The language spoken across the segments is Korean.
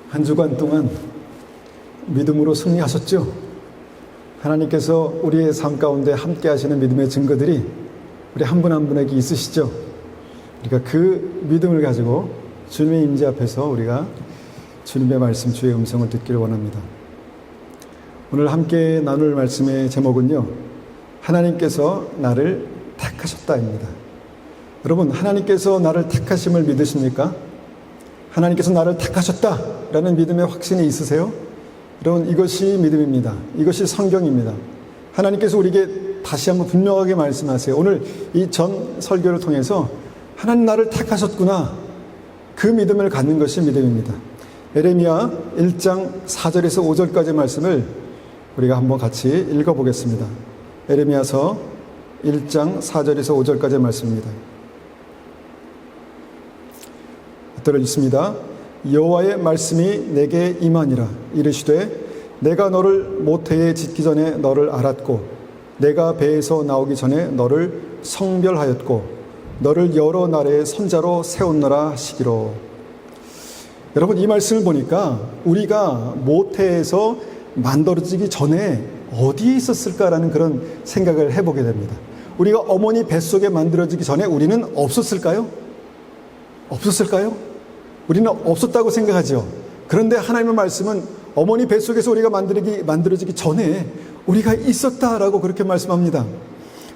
한 주간 동안 믿음으로 승리하셨죠? 하나님께서 우리의 삶 가운데 함께 하시는 믿음의 증거들이 우리 한 분 한 분에게 있으시죠? 그러니까 그 믿음을 가지고 주님의 임재 앞에서 우리가 주님의 말씀, 주의 음성을 듣기를 원합니다. 오늘 함께 나눌 말씀의 제목은요, 하나님께서 나를 택하셨다입니다. 여러분, 하나님께서 나를 택하심을 믿으십니까? 하나님께서 나를 택하셨다라는 믿음의 확신이 있으세요? 여러분, 이것이 믿음입니다. 이것이 성경입니다. 하나님께서 우리에게 다시 한번 분명하게 말씀하세요. 오늘 이 전 설교를 통해서 하나님 나를 택하셨구나, 그 믿음을 갖는 것이 믿음입니다. 예레미야 1장 4절에서 5절까지 말씀을 우리가 한번 같이 읽어보겠습니다. 예레미야서 1장 4절에서 5절까지 말씀입니다. 들어 있습니다. 여호와의 말씀이 내게 임하니라. 이르시되 내가 너를 모태에 짓기 전에 너를 알았고 내가 배에서 나오기 전에 너를 성별하였고 너를 여러 나라의 선자로 세웠노라 하시기로. 여러분, 이 말씀을 보니까 우리가 모태에서 만들어지기 전에 어디에 있었을까라는 그런 생각을 해보게 됩니다. 우리가 어머니 뱃속에 만들어지기 전에 우리는 없었을까요? 없었을까요? 우리는 없었다고 생각하죠. 그런데 하나님의 말씀은 어머니 뱃속에서 우리가 만들어지기 전에 우리가 있었다라고 그렇게 말씀합니다.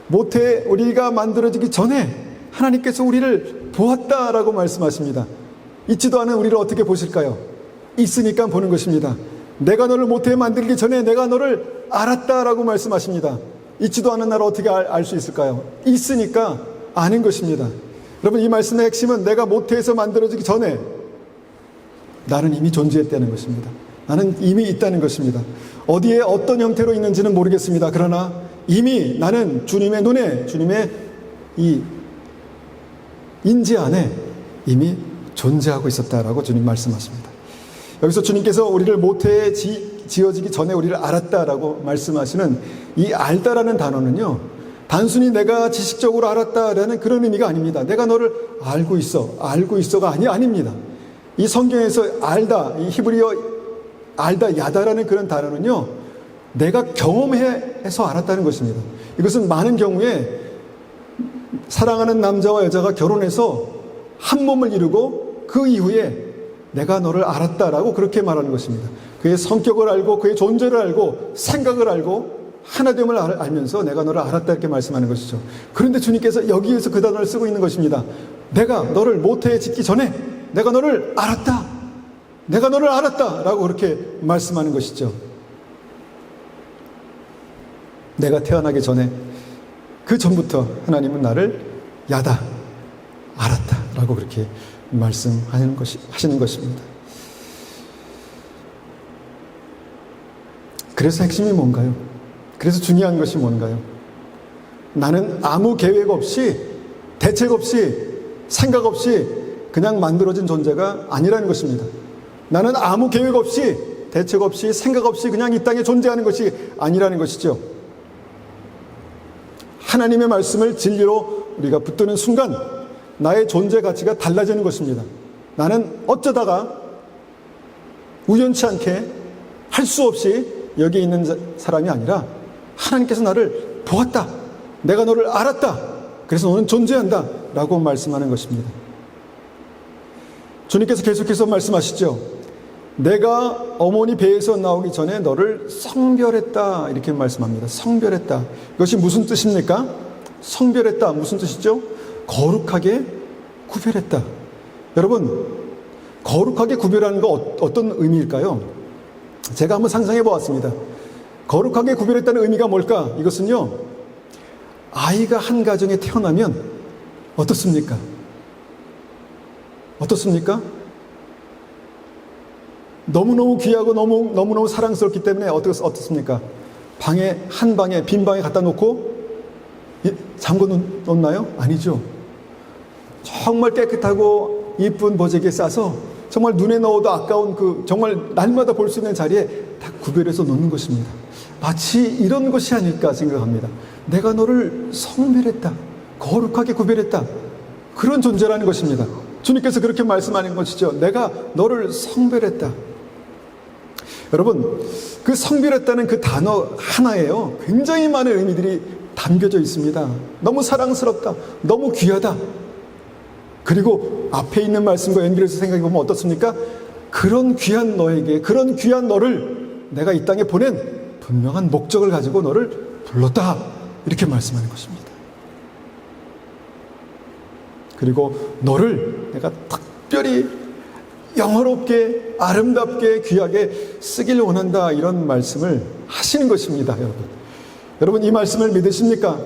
모태에 우리가 만들어지기 전에 하나님께서 우리를 보았다라고 말씀하십니다. 있지도 않은 우리를 어떻게 보실까요? 있으니까 보는 것입니다. 내가 너를 모태에 만들기 전에 내가 너를 알았다라고 말씀하십니다. 있지도 않은 나를 어떻게 알 수 있을까요? 있으니까 아는 것입니다. 여러분, 이 말씀의 핵심은 내가 모태에서 만들어지기 전에 나는 이미 존재했다는 것입니다. 나는 이미 있다는 것입니다. 어디에 어떤 형태로 있는지는 모르겠습니다. 그러나 이미 나는 주님의 눈에, 주님의 이 인지 안에 이미 존재하고 있었다라고 주님 말씀하십니다. 여기서 주님께서 우리를 모태에 지어지기 전에 우리를 알았다라고 말씀하시는 이 알다라는 단어는요, 단순히 내가 지식적으로 알았다라는 그런 의미가 아닙니다. 내가 너를 알고 있어가 아닙니다. 이 성경에서 알다, 이 히브리어 알다, 야다라는 그런 단어는요, 내가 경험해서 알았다는 것입니다. 이것은 많은 경우에 사랑하는 남자와 여자가 결혼해서 한 몸을 이루고 그 이후에 내가 너를 알았다라고 그렇게 말하는 것입니다. 그의 성격을 알고 그의 존재를 알고 생각을 알고 하나됨을 알면서 내가 너를 알았다 이렇게 말씀하는 것이죠. 그런데 주님께서 여기에서 그 단어를 쓰고 있는 것입니다. 내가 너를 모태에 짓기 전에 내가 너를 알았다. 내가 너를 알았다라고 그렇게 말씀하는 것이죠. 내가 태어나기 전에 그 전부터 하나님은 나를 야다, 알았다라고 그렇게 말씀하시는 것입니다. 그래서 핵심이 뭔가요? 그래서 중요한 것이 뭔가요? 나는 아무 계획 없이, 대책 없이, 생각 없이 그냥 만들어진 존재가 아니라는 것입니다. 나는 아무 계획 없이, 대책 없이, 생각 없이 그냥 이 땅에 존재하는 것이 아니라는 것이죠. 하나님의 말씀을 진리로 우리가 붙드는 순간 나의 존재 가치가 달라지는 것입니다. 나는 어쩌다가 우연치 않게 할 수 없이 여기 있는 사람이 아니라 하나님께서 나를 보았다. 내가 너를 알았다. 그래서 너는 존재한다. 라고 말씀하는 것입니다. 주님께서 계속해서 말씀하시죠. 내가 어머니 배에서 나오기 전에 너를 성별했다. 이렇게 말씀합니다. 성별했다. 이것이 무슨 뜻입니까? 성별했다. 무슨 뜻이죠? 거룩하게 구별했다. 여러분, 거룩하게 구별하는 거 어떤 의미일까요? 제가 한번 상상해 보았습니다. 거룩하게 구별했다는 의미가 뭘까? 이것은요, 아이가 한 가정에 태어나면 어떻습니까? 어떻습니까? 너무너무 귀하고 너무너무 사랑스럽기 때문에 어떻습니까? 한 방에, 빈 방에 갖다 놓고 잠궈 놓나요? 아니죠. 정말 깨끗하고 이쁜 보재기에 싸서 정말 눈에 넣어도 아까운 정말 날마다 볼 수 있는 자리에 다 구별해서 놓는 것입니다. 마치 이런 것이 아닐까 생각합니다. 내가 너를 성별했다. 거룩하게 구별했다. 그런 존재라는 것입니다. 주님께서 그렇게 말씀하는 것이죠. 내가 너를 성별했다. 여러분, 그 성별했다는 그 단어 하나에요, 굉장히 많은 의미들이 담겨져 있습니다. 너무 사랑스럽다, 너무 귀하다. 그리고 앞에 있는 말씀과 연결해서 생각해 보면 어떻습니까? 그런 귀한 너에게, 그런 귀한 너를 내가 이 땅에 보낸 분명한 목적을 가지고 너를 불렀다, 이렇게 말씀하는 것입니다. 그리고 너를 내가 특별히 영화롭게, 아름답게, 귀하게 쓰길 원한다, 이런 말씀을 하시는 것입니다. 여러분, 이 말씀을 믿으십니까?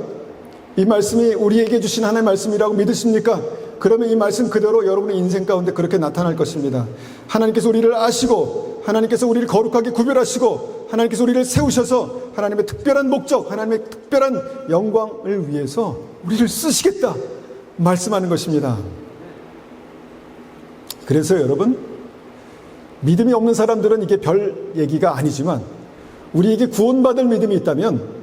이 말씀이 우리에게 주신 하나님의 말씀이라고 믿으십니까? 그러면 이 말씀 그대로 여러분의 인생 가운데 그렇게 나타날 것입니다. 하나님께서 우리를 아시고, 하나님께서 우리를 거룩하게 구별하시고, 하나님께서 우리를 세우셔서 하나님의 특별한 목적, 하나님의 특별한 영광을 위해서 우리를 쓰시겠다 말씀하는 것입니다. 그래서 여러분, 믿음이 없는 사람들은 이게 별 얘기가 아니지만 우리에게 구원받을 믿음이 있다면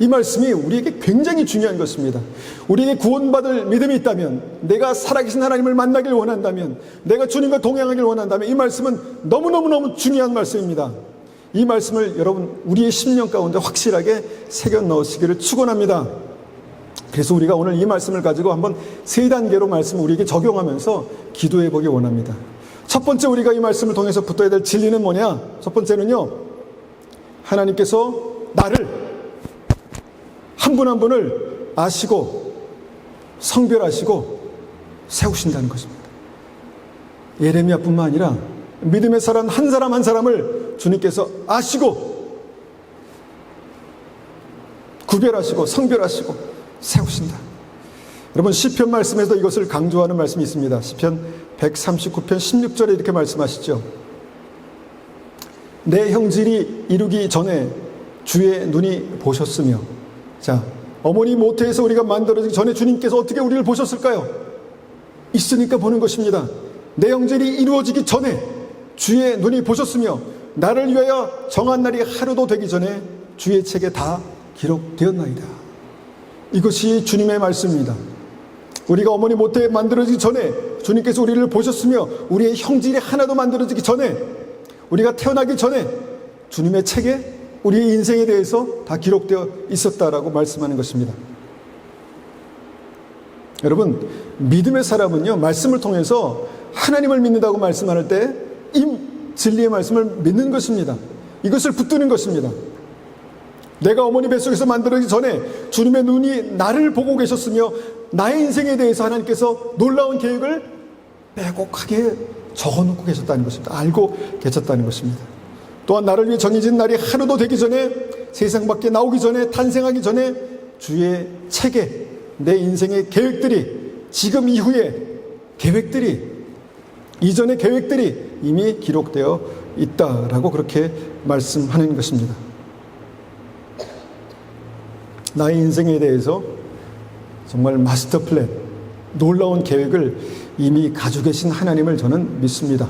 이 말씀이 우리에게 굉장히 중요한 것입니다. 우리에게 구원받을 믿음이 있다면, 내가 살아계신 하나님을 만나길 원한다면, 내가 주님과 동행하길 원한다면 이 말씀은 너무너무너무 중요한 말씀입니다. 이 말씀을 여러분 우리의 심령 가운데 확실하게 새겨 넣으시기를 축원합니다. 그래서 우리가 오늘 이 말씀을 가지고 한번 세 단계로 말씀을 우리에게 적용하면서 기도해 보기 원합니다. 첫 번째, 우리가 이 말씀을 통해서 붙어야 될 진리는 뭐냐? 첫 번째는요, 하나님께서 나를 한 분 한 분을 아시고 성별하시고 세우신다는 것입니다. 예레미야뿐만 아니라 믿음의 사람 한 사람 한 사람을 주님께서 아시고 구별하시고 성별하시고 세우신다. 여러분, 시편 말씀에서 이것을 강조하는 말씀이 있습니다. 시편 139편 16절에 이렇게 말씀하시죠. 내 형질이 이루기 전에 주의 눈이 보셨으며. 자, 어머니 모태에서 우리가 만들어지기 전에 주님께서 어떻게 우리를 보셨을까요? 있으니까 보는 것입니다. 내 형질이 이루어지기 전에 주의 눈이 보셨으며 나를 위하여 정한 날이 하루도 되기 전에 주의 책에 다 기록되었나이다. 이것이 주님의 말씀입니다. 우리가 어머니 모태에 만들어지기 전에 주님께서 우리를 보셨으며 우리의 형질이 하나도 만들어지기 전에, 우리가 태어나기 전에 주님의 책에 우리의 인생에 대해서 다 기록되어 있었다라고 말씀하는 것입니다. 여러분, 믿음의 사람은요, 말씀을 통해서 하나님을 믿는다고 말씀할 때 이 진리의 말씀을 믿는 것입니다. 이것을 붙드는 것입니다. 내가 어머니 뱃속에서 만들어지기 전에 주님의 눈이 나를 보고 계셨으며 나의 인생에 대해서 하나님께서 놀라운 계획을 빼곡하게 적어놓고 계셨다는 것입니다. 알고 계셨다는 것입니다. 또한 나를 위해 정해진 날이 하루도 되기 전에, 세상 밖에 나오기 전에, 탄생하기 전에 주의 책에 내 인생의 계획들이, 지금 이후의 계획들이, 이전의 계획들이 이미 기록되어 있다라고 그렇게 말씀하는 것입니다. 나의 인생에 대해서 정말 마스터 플랜, 놀라운 계획을 이미 가지고 계신 하나님을 저는 믿습니다.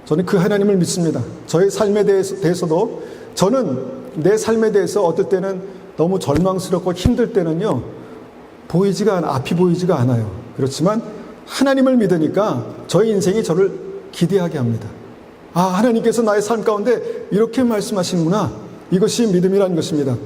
저는 그 하나님을 믿습니다. 저의 삶에 대해서도 저는 내 삶에 대해서 어떨 때는 너무 절망스럽고 힘들 때는요, 앞이 보이지가 않아요. 그렇지만 하나님을 믿으니까 저의 인생이 저를 기대하게 합니다. 아, 하나님께서 나의 삶 가운데 이렇게 말씀하시는구나. 이것이 믿음이라는 것입니다.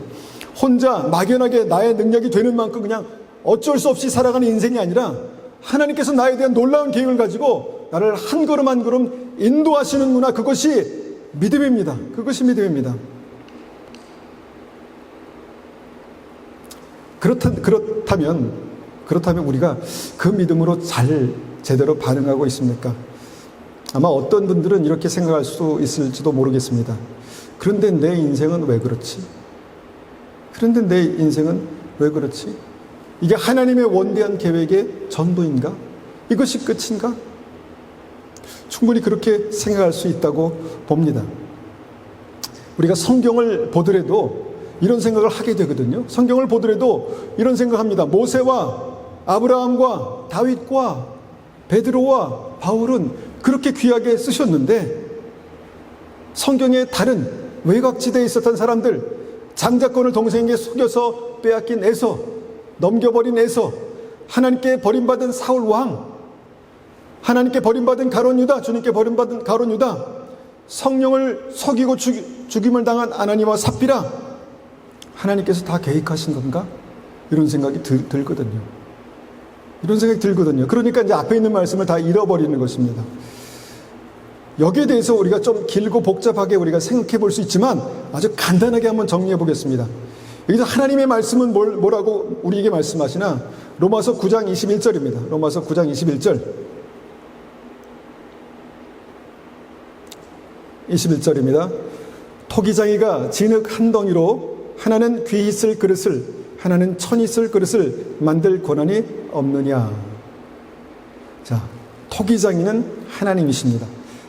혼자 막연하게 나의 능력이 되는 만큼 그냥 어쩔 수 없이 살아가는 인생이 아니라 하나님께서 나에 대한 놀라운 계획을 가지고 나를 한 걸음 한 걸음 인도하시는구나. 그것이 믿음입니다. 그것이 믿음입니다. 그렇다면 우리가 그 믿음으로 제대로 반응하고 있습니까? 아마 어떤 분들은 이렇게 생각할 수 있을지도 모르겠습니다. 그런데 내 인생은 왜 그렇지? 그런데 내 인생은 왜 그렇지? 이게 하나님의 원대한 계획의 전부인가? 이것이 끝인가? 충분히 그렇게 생각할 수 있다고 봅니다. 우리가 성경을 보더라도 이런 생각을 하게 되거든요. 성경을 보더라도 이런 생각합니다. 모세와 아브라함과 다윗과 베드로와 바울은 그렇게 귀하게 쓰셨는데 성경의 다른 외곽지대에 있었던 사람들, 장자권을 동생에게 속여서 빼앗긴 에서, 넘겨버린 에서, 하나님께 버림받은 사울 왕, 하나님께 버림받은 가룟 유다, 주님께 버림받은 가룟 유다, 성령을 속이고 죽임을 당한 아나니와 삽비라, 하나님께서 다 계획하신 건가? 이런 생각이 들거든요. 이런 생각이 들거든요. 그러니까 이제 앞에 있는 말씀을 다 잃어버리는 것입니다. 여기에 대해서 우리가 좀 길고 복잡하게 우리가 생각해 볼 수 있지만 아주 간단하게 한번 정리해 보겠습니다. 여기서 하나님의 말씀은 뭐라고 우리에게 말씀하시나? 로마서 9장 21절입니다. 로마서 9장 21절. 21절입니다. 토기장이가 진흙 한 덩이로 하나는 귀히 쓸 그릇을, 하나는 천이 쓸 그릇을 만들 권한이 없느냐. 자, 토기장이는 하나님이십니다.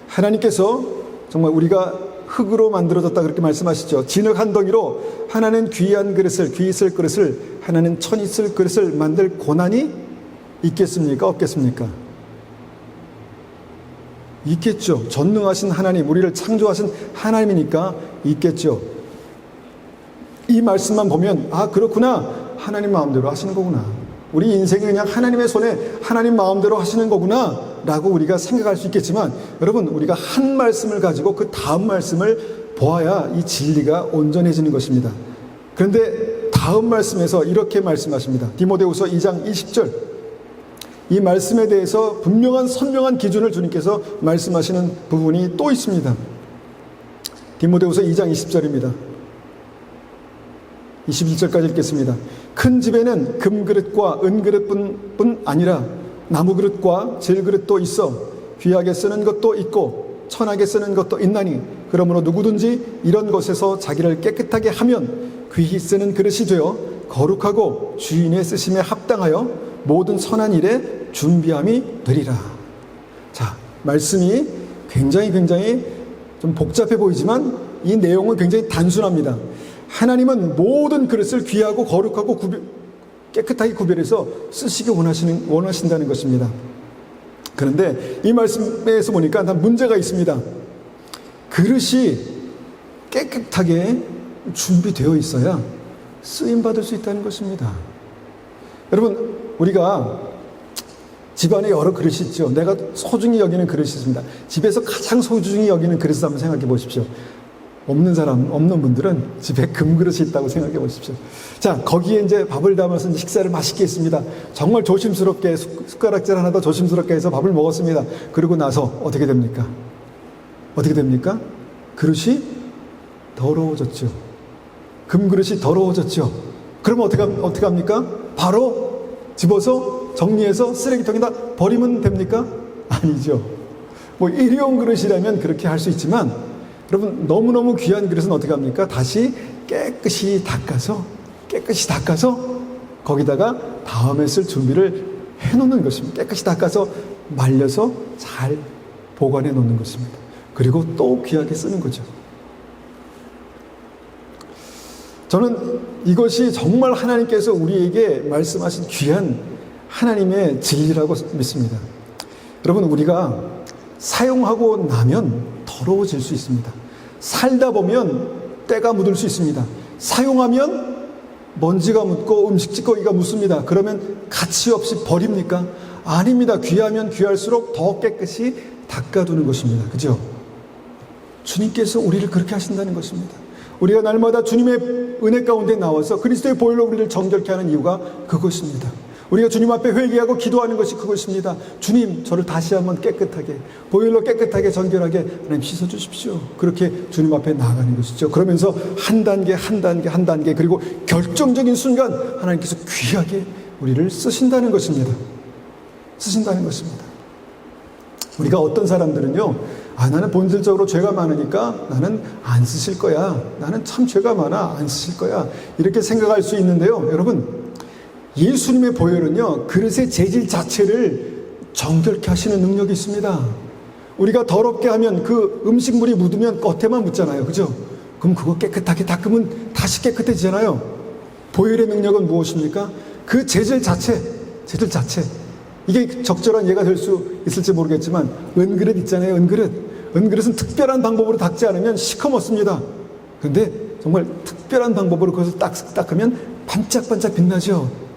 하나님께서 정말 우리가 흙으로 만들어졌다 그렇게 말씀하시죠. 진흙 한 덩이로 하나는 귀한 그릇을, 귀히 쓸 그릇을, 하나는 천이 쓸 그릇을 만들 권한이 있겠습니까? 없겠습니까? 있겠죠. 전능하신 하나님, 우리를 창조하신 하나님이니까 있겠죠. 이 말씀만 보면 아, 그렇구나, 하나님 마음대로 하시는 거구나, 우리 인생이 그냥 하나님의 손에 하나님 마음대로 하시는 거구나 라고 우리가 생각할 수 있겠지만, 여러분, 우리가 한 말씀을 가지고 그 다음 말씀을 보아야 이 진리가 온전해지는 것입니다. 그런데 다음 말씀에서 이렇게 말씀하십니다. 디모데후서 2장 20절. 이 말씀에 대해서 분명한 선명한 기준을 주님께서 말씀하시는 부분이 또 있습니다. 디모데후서 2장 20절입니다. 21절까지 읽겠습니다. 큰 집에는 금그릇과 은그릇뿐 아니라 나무그릇과 질그릇도 있어 귀하게 쓰는 것도 있고 천하게 쓰는 것도 있나니, 그러므로 누구든지 이런 것에서 자기를 깨끗하게 하면 귀히 쓰는 그릇이 되어 거룩하고 주인의 쓰심에 합당하여 모든 선한 일에 준비함이 되리라. 자, 말씀이 굉장히 좀 복잡해 보이지만 이 내용은 굉장히 단순합니다. 하나님은 모든 그릇을 귀하고 거룩하고 깨끗하게 구별해서 쓰시기 원하신다는 것입니다. 그런데 이 말씀에서 보니까 문제가 있습니다. 그릇이 깨끗하게 준비되어 있어야 쓰임받을 수 있다는 것입니다. 여러분, 우리가 집안에 여러 그릇이 있죠. 내가 소중히 여기는 그릇이 있습니다. 집에서 가장 소중히 여기는 그릇을 한번 생각해 보십시오. 없는 분들은 집에 금그릇이 있다고 생각해 보십시오. 자, 거기에 이제 밥을 담아서 식사를 맛있게 했습니다. 정말 조심스럽게 숟가락질 하나 더 조심스럽게 해서 밥을 먹었습니다. 그러고 나서 어떻게 됩니까? 그릇이 더러워졌죠. 금그릇이 더러워졌죠. 그러면 어떻게 합니까? 바로 집어서 정리해서 쓰레기통에다 버리면 됩니까? 아니죠. 뭐 일회용 그릇이라면 그렇게 할 수 있지만, 여러분, 너무너무 귀한 그릇은 어떻게 합니까? 다시 깨끗이 닦아서 거기다가 다음에 쓸 준비를 해놓는 것입니다. 깨끗이 닦아서 말려서 잘 보관해 놓는 것입니다. 그리고 또 귀하게 쓰는 거죠. 저는 이것이 정말 하나님께서 우리에게 말씀하신 귀한 하나님의 진리라고 믿습니다. 여러분, 우리가 사용하고 나면 더러워질 수 있습니다. 살다 보면 때가 묻을 수 있습니다. 사용하면 먼지가 묻고 음식 찌꺼기가 묻습니다. 그러면 가치 없이 버립니까? 아닙니다. 귀하면 귀할수록 더 깨끗이 닦아두는 것입니다. 그죠? 주님께서 우리를 그렇게 하신다는 것입니다. 우리가 날마다 주님의 은혜 가운데 나와서 그리스도의 보혈로 우리를 정결케 하는 이유가 그것입니다. 우리가 주님 앞에 회개하고 기도하는 것이 그것입니다. 주님, 저를 다시 한번 깨끗하게, 보혈로 깨끗하게 정결하게 하나님 씻어주십시오. 그렇게 주님 앞에 나아가는 것이죠. 그러면서 한 단계 그리고 결정적인 순간 하나님께서 귀하게 우리를 쓰신다는 것입니다. 우리가 어떤 사람들은요, 나는 본질적으로 죄가 많으니까 나는 안 쓰실 거야, 나는 참 죄가 많아 안 쓰실 거야, 이렇게 생각할 수 있는데요. 여러분, 예수님의 보혈은요, 그릇의 재질 자체를 정결케 하시는 능력이 있습니다. 우리가 더럽게 하면 그 음식물이 묻으면 겉에만 묻잖아요. 그죠? 그럼 그거 깨끗하게 닦으면 다시 깨끗해지잖아요. 보혈의 능력은 무엇입니까? 그 재질 자체. 이게 적절한 예가 될 수 있을지 모르겠지만, 은그릇 있잖아요. 은그릇은 특별한 방법으로 닦지 않으면 시커멓습니다. 그런데 정말 특별한 방법으로 그것을 닦으면 반짝반짝 빛나죠.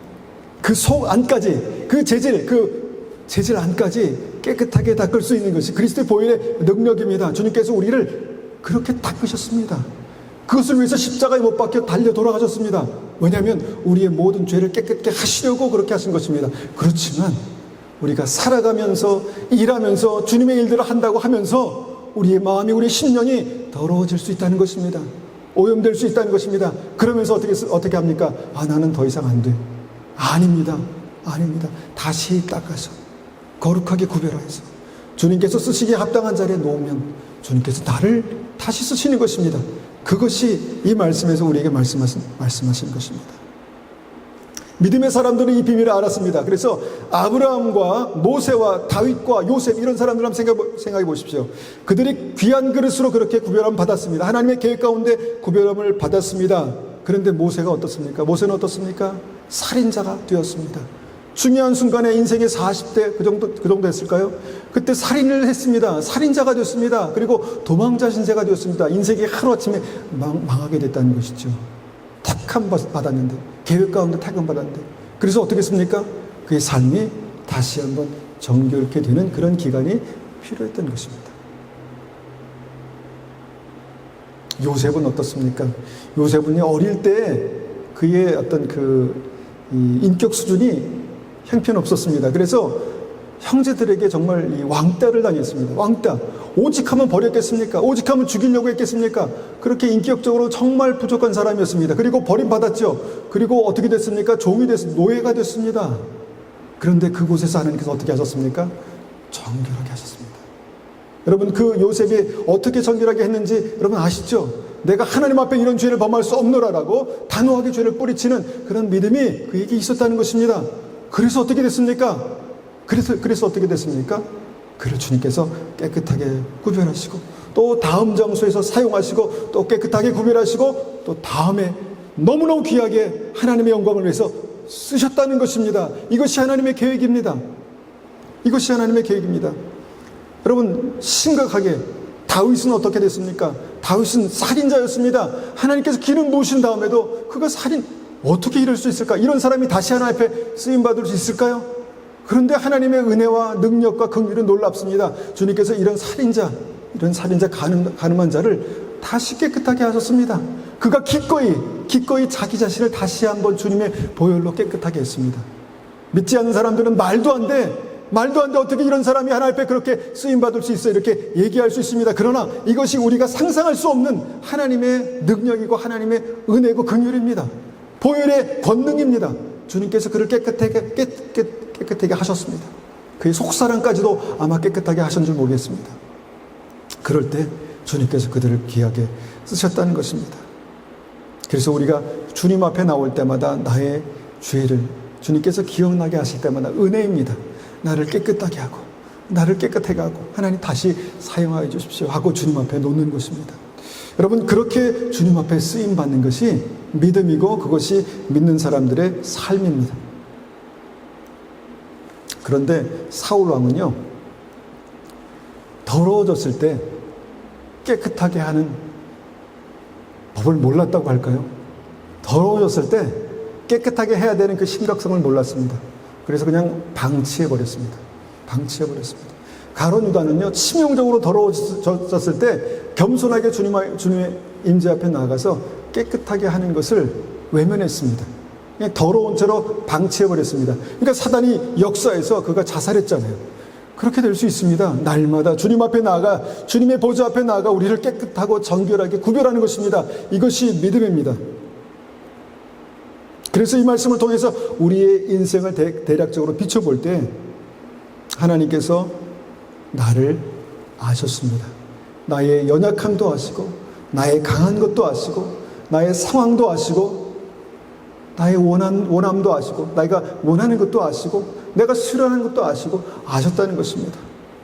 그 속 안까지, 그 재질 안까지 깨끗하게 닦을 수 있는 것이 그리스도의 보혈의 능력입니다. 주님께서 우리를 그렇게 닦으셨습니다. 그것을 위해서 십자가에 못 박혀 달려 돌아가셨습니다. 왜냐하면 우리의 모든 죄를 깨끗게 하시려고 그렇게 하신 것입니다. 그렇지만 우리가 살아가면서 일하면서 주님의 일들을 한다고 하면서 우리의 마음이 우리의 심령이 더러워질 수 있다는 것입니다. 오염될 수 있다는 것입니다. 그러면서 어떻게 합니까? 나는 더 이상 안 돼. 아닙니다. 아닙니다. 다시 닦아서 거룩하게 구별하여서 주님께서 쓰시기에 합당한 자리에 놓으면 주님께서 나를 다시 쓰시는 것입니다. 그것이 이 말씀에서 우리에게 말씀하시는 것입니다. 믿음의 사람들은 이 비밀을 알았습니다. 그래서 아브라함과 모세와 다윗과 요셉 이런 사람들 한번 생각해 보십시오. 그들이 귀한 그릇으로 그렇게 구별함을 받았습니다. 하나님의 계획 가운데 구별함을 받았습니다. 그런데 모세가 어떻습니까? 모세는 어떻습니까? 살인자가 되었습니다. 중요한 순간에 인생의 40대 그 정도 했을까요? 그때 살인을 했습니다. 살인자가 됐습니다. 그리고 도망자 신세가 되었습니다. 인생이 하루아침에 망하게 됐다는 것이죠. 택함 받았는데, 계획 가운데 택함 받았는데, 그래서 어떻게 했습니까? 그의 삶이 다시 한번 정결케 되는 그런 기간이 필요했던 것입니다. 요셉은 어떻습니까? 요셉은 어릴 때 그의 어떤 인격 수준이 형편없었습니다. 그래서 형제들에게 정말 이 왕따를 당했습니다. 왕따. 오직하면 버렸겠습니까? 오직하면 죽이려고 했겠습니까? 그렇게 인격적으로 정말 부족한 사람이었습니다. 그리고 버림받았죠. 그리고 어떻게 됐습니까? 종이 노예가 됐습니다. 그런데 그곳에서 하나님께서 어떻게 하셨습니까? 정결하게 하셨습니다. 여러분, 그 요셉이 어떻게 정결하게 했는지 여러분 아시죠? 내가 하나님 앞에 이런 죄를 범할 수 없노라라고 단호하게 죄를 뿌리치는 그런 믿음이 그에게 있었다는 것입니다. 그래서 어떻게 됐습니까? 그래서 어떻게 됐습니까? 그를 주님께서 깨끗하게 구별하시고 또 다음 장소에서 사용하시고 또 깨끗하게 구별하시고 또 다음에 너무너무 귀하게 하나님의 영광을 위해서 쓰셨다는 것입니다. 이것이 하나님의 계획입니다. 이것이 하나님의 계획입니다. 여러분, 심각하게 다윗은 어떻게 됐습니까? 다윗은 살인자였습니다. 하나님께서 기름 부으신 다음에도 그가 어떻게 이럴 수 있을까? 이런 사람이 다시 하나님 앞에 쓰임받을 수 있을까요? 그런데 하나님의 은혜와 능력과 긍휼은 놀랍습니다. 주님께서 이런 살인자 가늠한 자를 다시 깨끗하게 하셨습니다. 그가 기꺼이 자기 자신을 다시 한번 주님의 보혈로 깨끗하게 했습니다. 믿지 않는 사람들은 말도 안 돼 어떻게 이런 사람이 하나님 앞에 그렇게 쓰임받을 수 있어 이렇게 얘기할 수 있습니다. 그러나 이것이 우리가 상상할 수 없는 하나님의 능력이고 하나님의 은혜고 긍휼입니다. 보혈의 권능입니다. 주님께서 그를 깨끗하게 하셨습니다. 그의 속사람까지도 아마 깨끗하게 하신 줄 모르겠습니다. 그럴 때 주님께서 그들을 귀하게 쓰셨다는 것입니다. 그래서 우리가 주님 앞에 나올 때마다 나의 죄를 주님께서 기억나게 하실 때마다 은혜입니다. 나를 깨끗하게 하고 나를 깨끗하게 하고 하나님 다시 사용하여 주십시오 하고 주님 앞에 놓는 것입니다. 여러분, 그렇게 주님 앞에 쓰임받는 것이 믿음이고 그것이 믿는 사람들의 삶입니다. 그런데 사울 왕은요, 더러워졌을 때 깨끗하게 하는 법을 몰랐다고 할까요? 더러워졌을 때 깨끗하게 해야 되는 그 심각성을 몰랐습니다. 그래서 그냥 방치해버렸습니다. 가룟 유다는요, 치명적으로 더러워졌을 때 겸손하게 주님의 임재 앞에 나가서 깨끗하게 하는 것을 외면했습니다. 그냥 더러운 채로 방치해버렸습니다. 그러니까 사단이 역사에서 그가 자살했잖아요. 그렇게 될 수 있습니다. 날마다 주님 앞에 나아가 주님의 보좌 앞에 나아가 우리를 깨끗하고 정결하게 구별하는 것입니다. 이것이 믿음입니다. 그래서 이 말씀을 통해서 우리의 인생을 대략적으로 비춰볼 때 하나님께서 나를 아셨습니다. 나의 연약함도 아시고 나의 강한 것도 아시고 나의 상황도 아시고 나의 원함도 아시고 내가 원하는 것도 아시고 내가 싫어하는 것도 아시고 아셨다는 것입니다.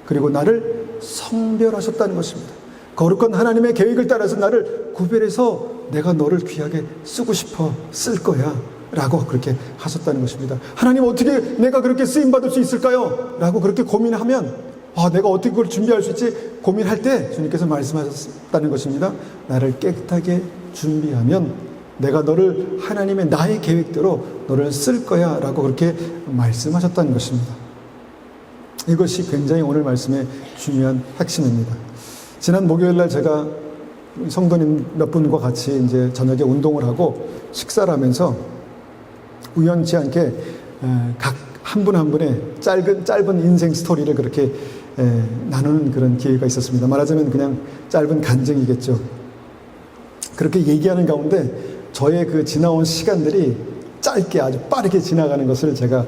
그리고 나를 성별하셨다는 것입니다. 거룩한 하나님의 계획을 따라서 나를 구별해서 내가 너를 귀하게 쓰고 싶어 쓸 거야 라고 그렇게 하셨다는 것입니다. 하나님, 어떻게 내가 그렇게 쓰임받을 수 있을까요? 라고 그렇게 고민하면 내가 어떻게 그걸 준비할 수 있지? 고민할 때 주님께서 말씀하셨다는 것입니다. 나를 깨끗하게 준비하면 내가 너를 나의 계획대로 너를 쓸 거야 라고 그렇게 말씀하셨다는 것입니다. 이것이 굉장히 오늘 말씀의 중요한 핵심입니다. 지난 목요일 날 제가 성도님 몇 분과 같이 이제 저녁에 운동을 하고 식사를 하면서 우연치 않게 각 한 분 한 분의 짧은 인생 스토리를 그렇게 나누는 그런 기회가 있었습니다. 말하자면 그냥 짧은 간증이겠죠. 그렇게 얘기하는 가운데 저의 그 지나온 시간들이 짧게 아주 빠르게 지나가는 것을 제가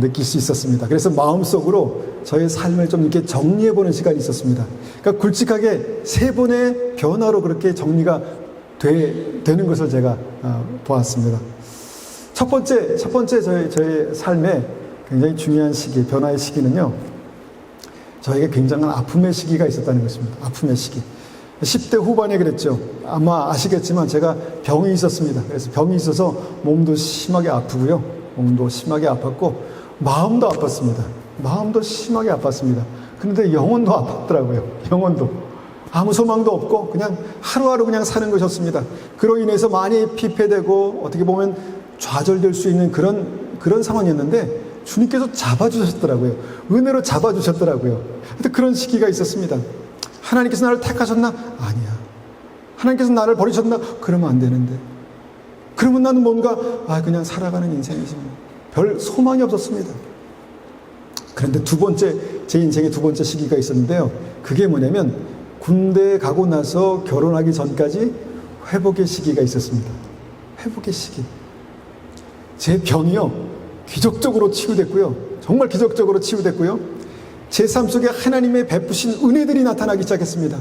느낄 수 있었습니다. 그래서 마음속으로 저의 삶을 좀 이렇게 정리해보는 시간이 있었습니다. 그러니까 굵직하게 세 번의 변화로 그렇게 정리가 되는 것을 제가 보았습니다. 첫 번째 저의 삶에 굉장히 중요한 시기, 변화의 시기는요, 저에게 굉장한 아픔의 시기가 있었다는 것입니다. 아픔의 시기. 10대 후반에 그랬죠. 아마 아시겠지만 제가 병이 있었습니다. 그래서 병이 있어서 몸도 심하게 아프고요. 몸도 심하게 아팠고 마음도 아팠습니다. 마음도 심하게 아팠습니다. 그런데 영혼도 아팠더라고요. 영혼도. 아무 소망도 없고 그냥 하루하루 그냥 사는 것이었습니다. 그로 인해서 많이 피폐되고 어떻게 보면 좌절될 수 있는 그런 상황이었는데 주님께서 잡아주셨더라고요. 은혜로 잡아주셨더라고요. 그런 시기가 있었습니다. 하나님께서 나를 택하셨나? 아니야. 하나님께서 나를 버리셨나? 그러면 안 되는데. 그러면 나는 뭔가 그냥 살아가는 인생이지. 별 소망이 없었습니다. 그런데 제 인생의 두 번째 시기가 있었는데요. 그게 뭐냐면 군대에 가고 나서 결혼하기 전까지 회복의 시기가 있었습니다. 회복의 시기. 제 병이요. 기적적으로 치유됐고요. 정말 기적적으로 치유됐고요. 제 삶 속에 하나님의 베푸신 은혜들이 나타나기 시작했습니다.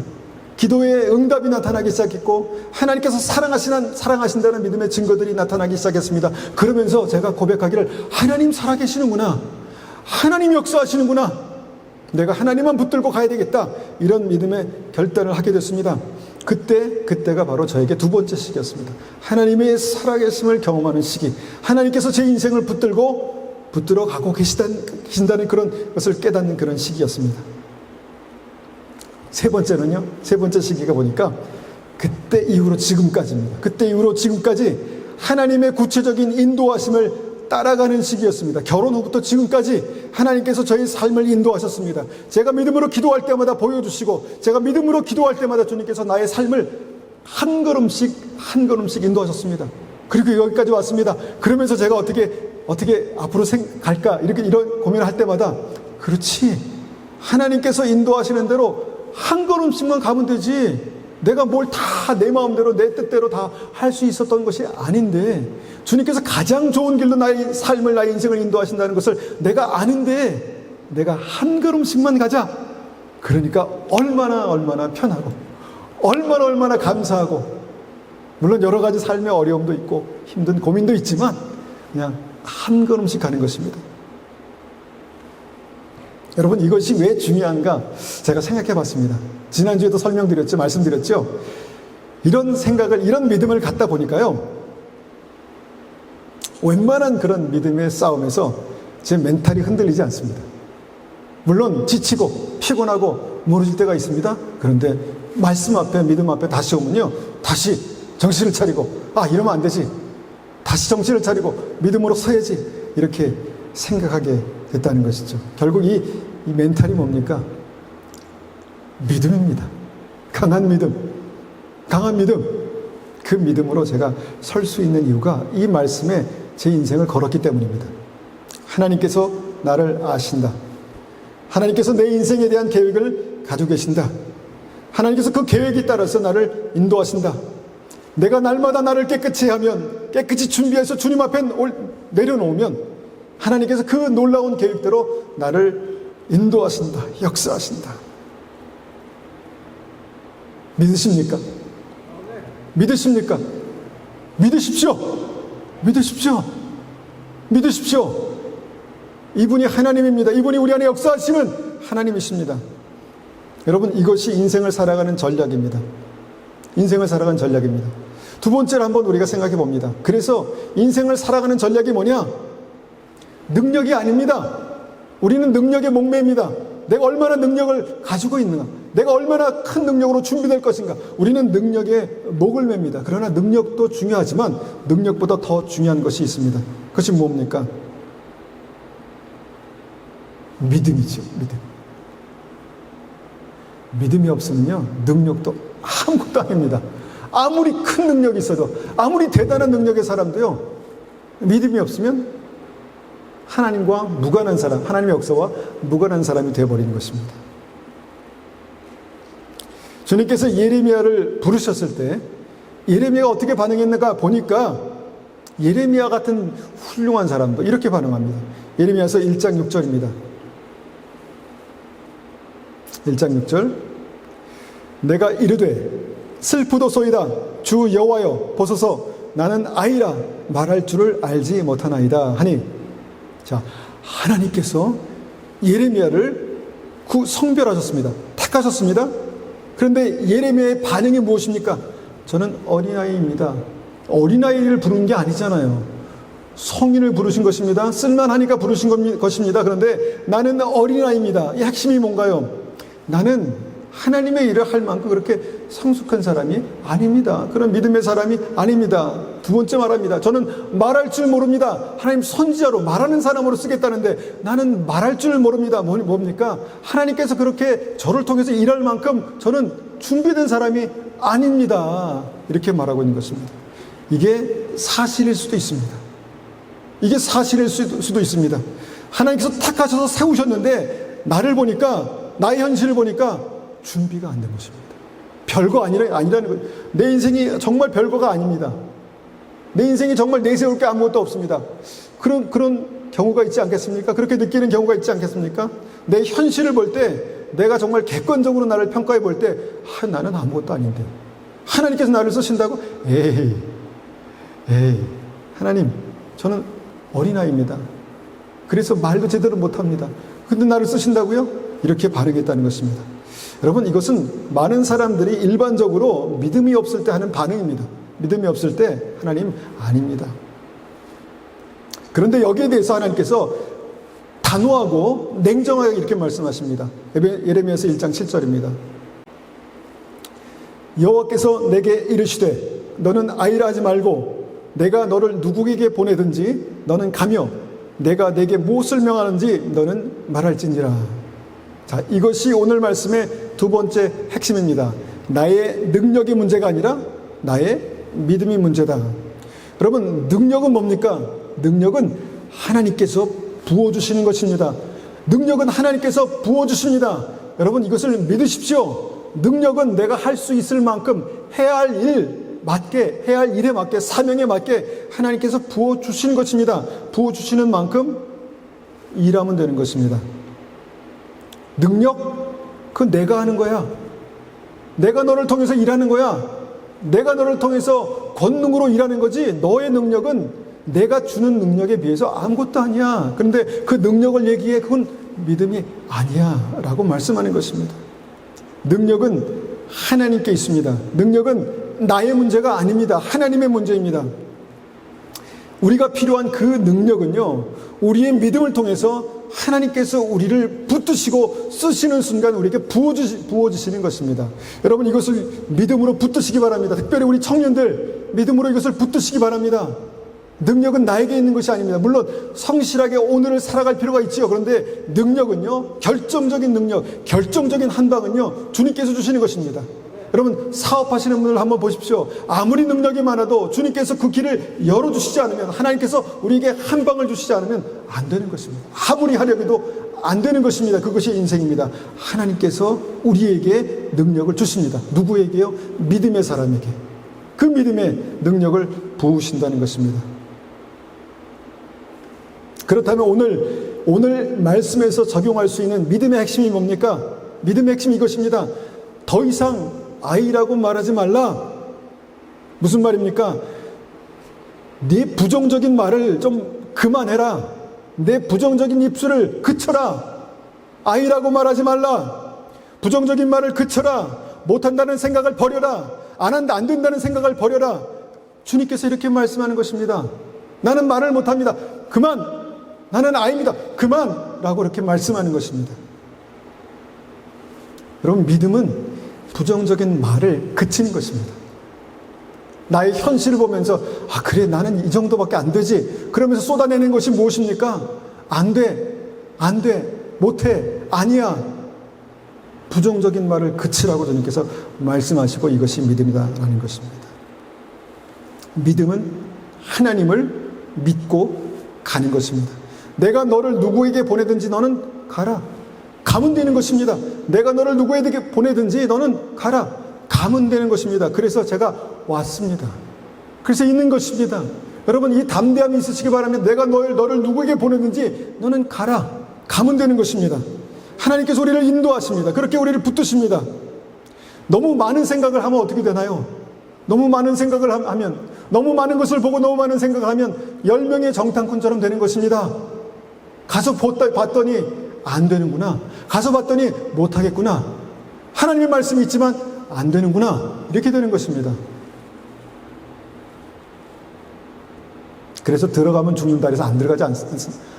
기도의 응답이 나타나기 시작했고 하나님께서 사랑하신다는 믿음의 증거들이 나타나기 시작했습니다. 그러면서 제가 고백하기를 하나님 살아계시는구나. 하나님 역사하시는구나. 내가 하나님만 붙들고 가야 되겠다. 이런 믿음의 결단을 하게 됐습니다. 그때가 바로 저에게 두 번째 시기였습니다. 하나님의 살아계심을 경험하는 시기. 하나님께서 제 인생을 붙들어 가고 계신다는 그런 것을 깨닫는 그런 시기였습니다. 세 번째 시기가 보니까 그때 이후로 지금까지입니다. 그때 이후로 지금까지 하나님의 구체적인 인도하심을 따라가는 시기였습니다. 결혼 후부터 지금까지 하나님께서 저희 삶을 인도하셨습니다. 제가 믿음으로 기도할 때마다 보여주시고 제가 믿음으로 기도할 때마다 주님께서 나의 삶을 한 걸음씩 인도하셨습니다. 그리고 여기까지 왔습니다. 그러면서 제가 어떻게 앞으로 갈까 이런 고민을 할 때마다 그렇지, 하나님께서 인도하시는 대로 한 걸음씩만 가면 되지 내가 뭘 다 내 마음대로 내 뜻대로 다 할 수 있었던 것이 아닌데 주님께서 가장 좋은 길로 나의 삶을 나의 인생을 인도하신다는 것을 내가 아는데 내가 한 걸음씩만 가자. 그러니까 얼마나 편하고 얼마나 감사하고, 물론 여러 가지 삶의 어려움도 있고 힘든 고민도 있지만 그냥 한 걸음씩 가는 것입니다. 여러분, 이것이 왜 중요한가 제가 생각해 봤습니다. 지난주에도 말씀드렸죠. 이런 믿음을 갖다 보니까요, 웬만한 그런 믿음의 싸움에서 제 멘탈이 흔들리지 않습니다. 물론 지치고 피곤하고 무너질 때가 있습니다. 그런데 믿음 앞에 다시 오면요, 다시 정신을 차리고 이러면 안 되지, 다시 정신을 차리고 믿음으로 서야지, 이렇게 생각하게 됐다는 것이죠. 결국 이 멘탈이 뭡니까? 믿음입니다. 강한 믿음. 그 믿음으로 제가 설 수 있는 이유가 이 말씀에 제 인생을 걸었기 때문입니다. 하나님께서 나를 아신다. 하나님께서 내 인생에 대한 계획을 가지고 계신다. 하나님께서 그 계획에 따라서 나를 인도하신다. 내가 날마다 나를 깨끗이 준비해서 주님 앞에 내려놓으면 하나님께서 그 놀라운 계획대로 나를 인도하신다. 역사하신다. 믿으십니까? 믿으십시오. 이분이 하나님입니다. 이분이 우리 안에 역사하시는 하나님이십니다. 여러분, 이것이 인생을 살아가는 전략입니다. 두 번째로 한번 우리가 생각해 봅니다. 그래서 인생을 살아가는 전략이 뭐냐? 능력이 아닙니다. 우리는 능력에 목매입니다. 내가 얼마나 능력을 가지고 있는가, 내가 얼마나 큰 능력으로 준비될 것인가. 우리는 능력에 목을 맵니다. 그러나 능력도 중요하지만 능력보다 더 중요한 것이 있습니다. 그것이 뭡니까? 믿음이죠. 믿음이 없으면요, 능력도 아무것도 아닙니다. 아무리 큰 능력이 있어도, 아무리 대단한 능력의 사람도요, 믿음이 없으면 하나님과 무관한 사람, 하나님의 역사와 무관한 사람이 되어버리는 것입니다. 주님께서 예레미야를 부르셨을 때 예레미야가 어떻게 반응했는가 보니까 예레미야 같은 훌륭한 사람도 이렇게 반응합니다. 예레미야서 1장 6절입니다. 1장 6절. 내가 이르되 슬프도소이다 주 여호와여 보소서 나는 아이라 말할 줄을 알지 못하나이다 하니, 자, 하나님께서 예레미야를 성별하셨습니다. 택하셨습니다. 그런데 예레미야의 반응이 무엇입니까? 저는 어린아이입니다. 어린아이를 부른 게 아니잖아요. 성인을 부르신 것입니다. 쓸만하니까 부르신 것입니다. 그런데 나는 어린아이입니다. 이 핵심이 뭔가요? 나는 하나님의 일을 할 만큼 그렇게 성숙한 사람이 아닙니다. 그런 믿음의 사람이 아닙니다. 두 번째 말합니다. 저는 말할 줄 모릅니다. 하나님 선지자로 말하는 사람으로 쓰겠다는데 나는 말할 줄 모릅니다. 뭡니까? 하나님께서 그렇게 저를 통해서 일할 만큼 저는 준비된 사람이 아닙니다. 이렇게 말하고 있는 것입니다. 이게 사실일 수도 있습니다. 이게 사실일 수도 있습니다. 하나님께서 택하셔서 세우셨는데 나를 보니까, 나의 현실을 보니까 준비가 안 된 것입니다. 별거 아니라는 거예요. 내 인생이 정말 별거가 아닙니다. 내 인생이 정말 내세울 게 아무것도 없습니다. 그런 경우가 있지 않겠습니까? 그렇게 느끼는 경우가 있지 않겠습니까? 내 현실을 볼 때, 내가 정말 객관적으로 나를 평가해 볼 때, 나는 아무것도 아닌데 하나님께서 나를 쓰신다고? 에이, 하나님, 저는 어린아이입니다. 그래서 말도 제대로 못합니다. 근데 나를 쓰신다고요? 이렇게 반응했다는 것입니다. 여러분, 이것은 많은 사람들이 일반적으로 믿음이 없을 때 하는 반응입니다. 믿음이 없을 때 하나님 아닙니다. 그런데 여기에 대해서 하나님께서 단호하고 냉정하게 이렇게 말씀하십니다. 예레미야서 1장 7절입니다. 여호와께서 내게 이르시되 너는 아이라 하지 말고 내가 너를 누구에게 보내든지 너는 가며 내가 내게 무엇을 명하는지 너는 말할지니라. 자, 이것이 오늘 말씀의 두 번째 핵심입니다. 나의 능력이 문제가 아니라 나의 믿음이 문제다. 여러분, 능력은 뭡니까? 능력은 하나님께서 부어주시는 것입니다. 능력은 하나님께서 부어주십니다. 여러분, 이것을 믿으십시오. 능력은 내가 할 수 있을 만큼 해야 할 일에 맞게, 사명에 맞게 하나님께서 부어주시는 것입니다. 부어주시는 만큼 일하면 되는 것입니다. 능력? 그건 내가 하는 거야. 내가 너를 통해서 일하는 거야. 내가 너를 통해서 권능으로 일하는 거지, 너의 능력은 내가 주는 능력에 비해서 아무것도 아니야. 그런데 그 능력을 얘기해, 그건 믿음이 아니야 라고 말씀하는 것입니다. 능력은 하나님께 있습니다. 능력은 나의 문제가 아닙니다. 하나님의 문제입니다. 우리가 필요한 그 능력은요, 우리의 믿음을 통해서 하나님께서 우리를 붙드시고 쓰시는 순간 우리에게 부어주시는 것입니다. 여러분, 이것을 믿음으로 붙드시기 바랍니다. 특별히 우리 청년들, 믿음으로 이것을 붙드시기 바랍니다. 능력은 나에게 있는 것이 아닙니다. 물론 성실하게 오늘을 살아갈 필요가 있지요. 그런데 능력은요, 결정적인 능력, 결정적인 한방은요, 주님께서 주시는 것입니다. 여러분, 사업하시는 분들 한번 보십시오. 아무리 능력이 많아도 주님께서 그 길을 열어주시지 않으면, 하나님께서 우리에게 한 방을 주시지 않으면 안 되는 것입니다. 아무리 하려고 해도 안 되는 것입니다. 그것이 인생입니다. 하나님께서 우리에게 능력을 주십니다. 누구에게요? 믿음의 사람에게. 그 믿음의 능력을 부으신다는 것입니다. 그렇다면 오늘 말씀에서 적용할 수 있는 믿음의 핵심이 뭡니까? 믿음의 핵심이 이것입니다. 더 이상 아이라고 말하지 말라. 무슨 말입니까? 네 부정적인 말을 좀 그만해라. 내 부정적인 입술을 그쳐라. 아이라고 말하지 말라. 부정적인 말을 그쳐라. 못한다는 생각을 버려라. 안 된다는 생각을 버려라. 주님께서 이렇게 말씀하는 것입니다. 나는 말을 못합니다. 그만. 나는 아이입니다. 그만! 라고 이렇게 말씀하는 것입니다. 여러분, 믿음은 부정적인 말을 그치는 것입니다. 나의 현실을 보면서, 그래, 나는 이 정도밖에 안 되지. 그러면서 쏟아내는 것이 무엇입니까? 안 돼, 못해, 아니야. 부정적인 말을 그치라고 주님께서 말씀하시고 이것이 믿음이다라는 것입니다. 믿음은 하나님을 믿고 가는 것입니다. 내가 너를 누구에게 보내든지 너는 가라. 가면 되는 것입니다. 내가 너를 누구에게 보내든지 너는 가라. 가면 되는 것입니다. 그래서 제가 왔습니다. 그래서 있는 것입니다. 여러분, 이 담대함이 있으시기 바랍니다. 내가 너를 누구에게 보내든지 너는 가라. 가면 되는 것입니다. 하나님께서 우리를 인도하십니다. 그렇게 우리를 붙드십니다. 너무 많은 생각을 하면 어떻게 되나요? 너무 많은 생각을 하면, 너무 많은 것을 보고 너무 많은 생각을 하면 10명의 정탐꾼처럼 되는 것입니다. 가서 봤더니 안 되는구나. 가서 봤더니 못하겠구나. 하나님의 말씀이 있지만 안 되는구나. 이렇게 되는 것입니다. 그래서 들어가면 죽는다 해서 안 들어가지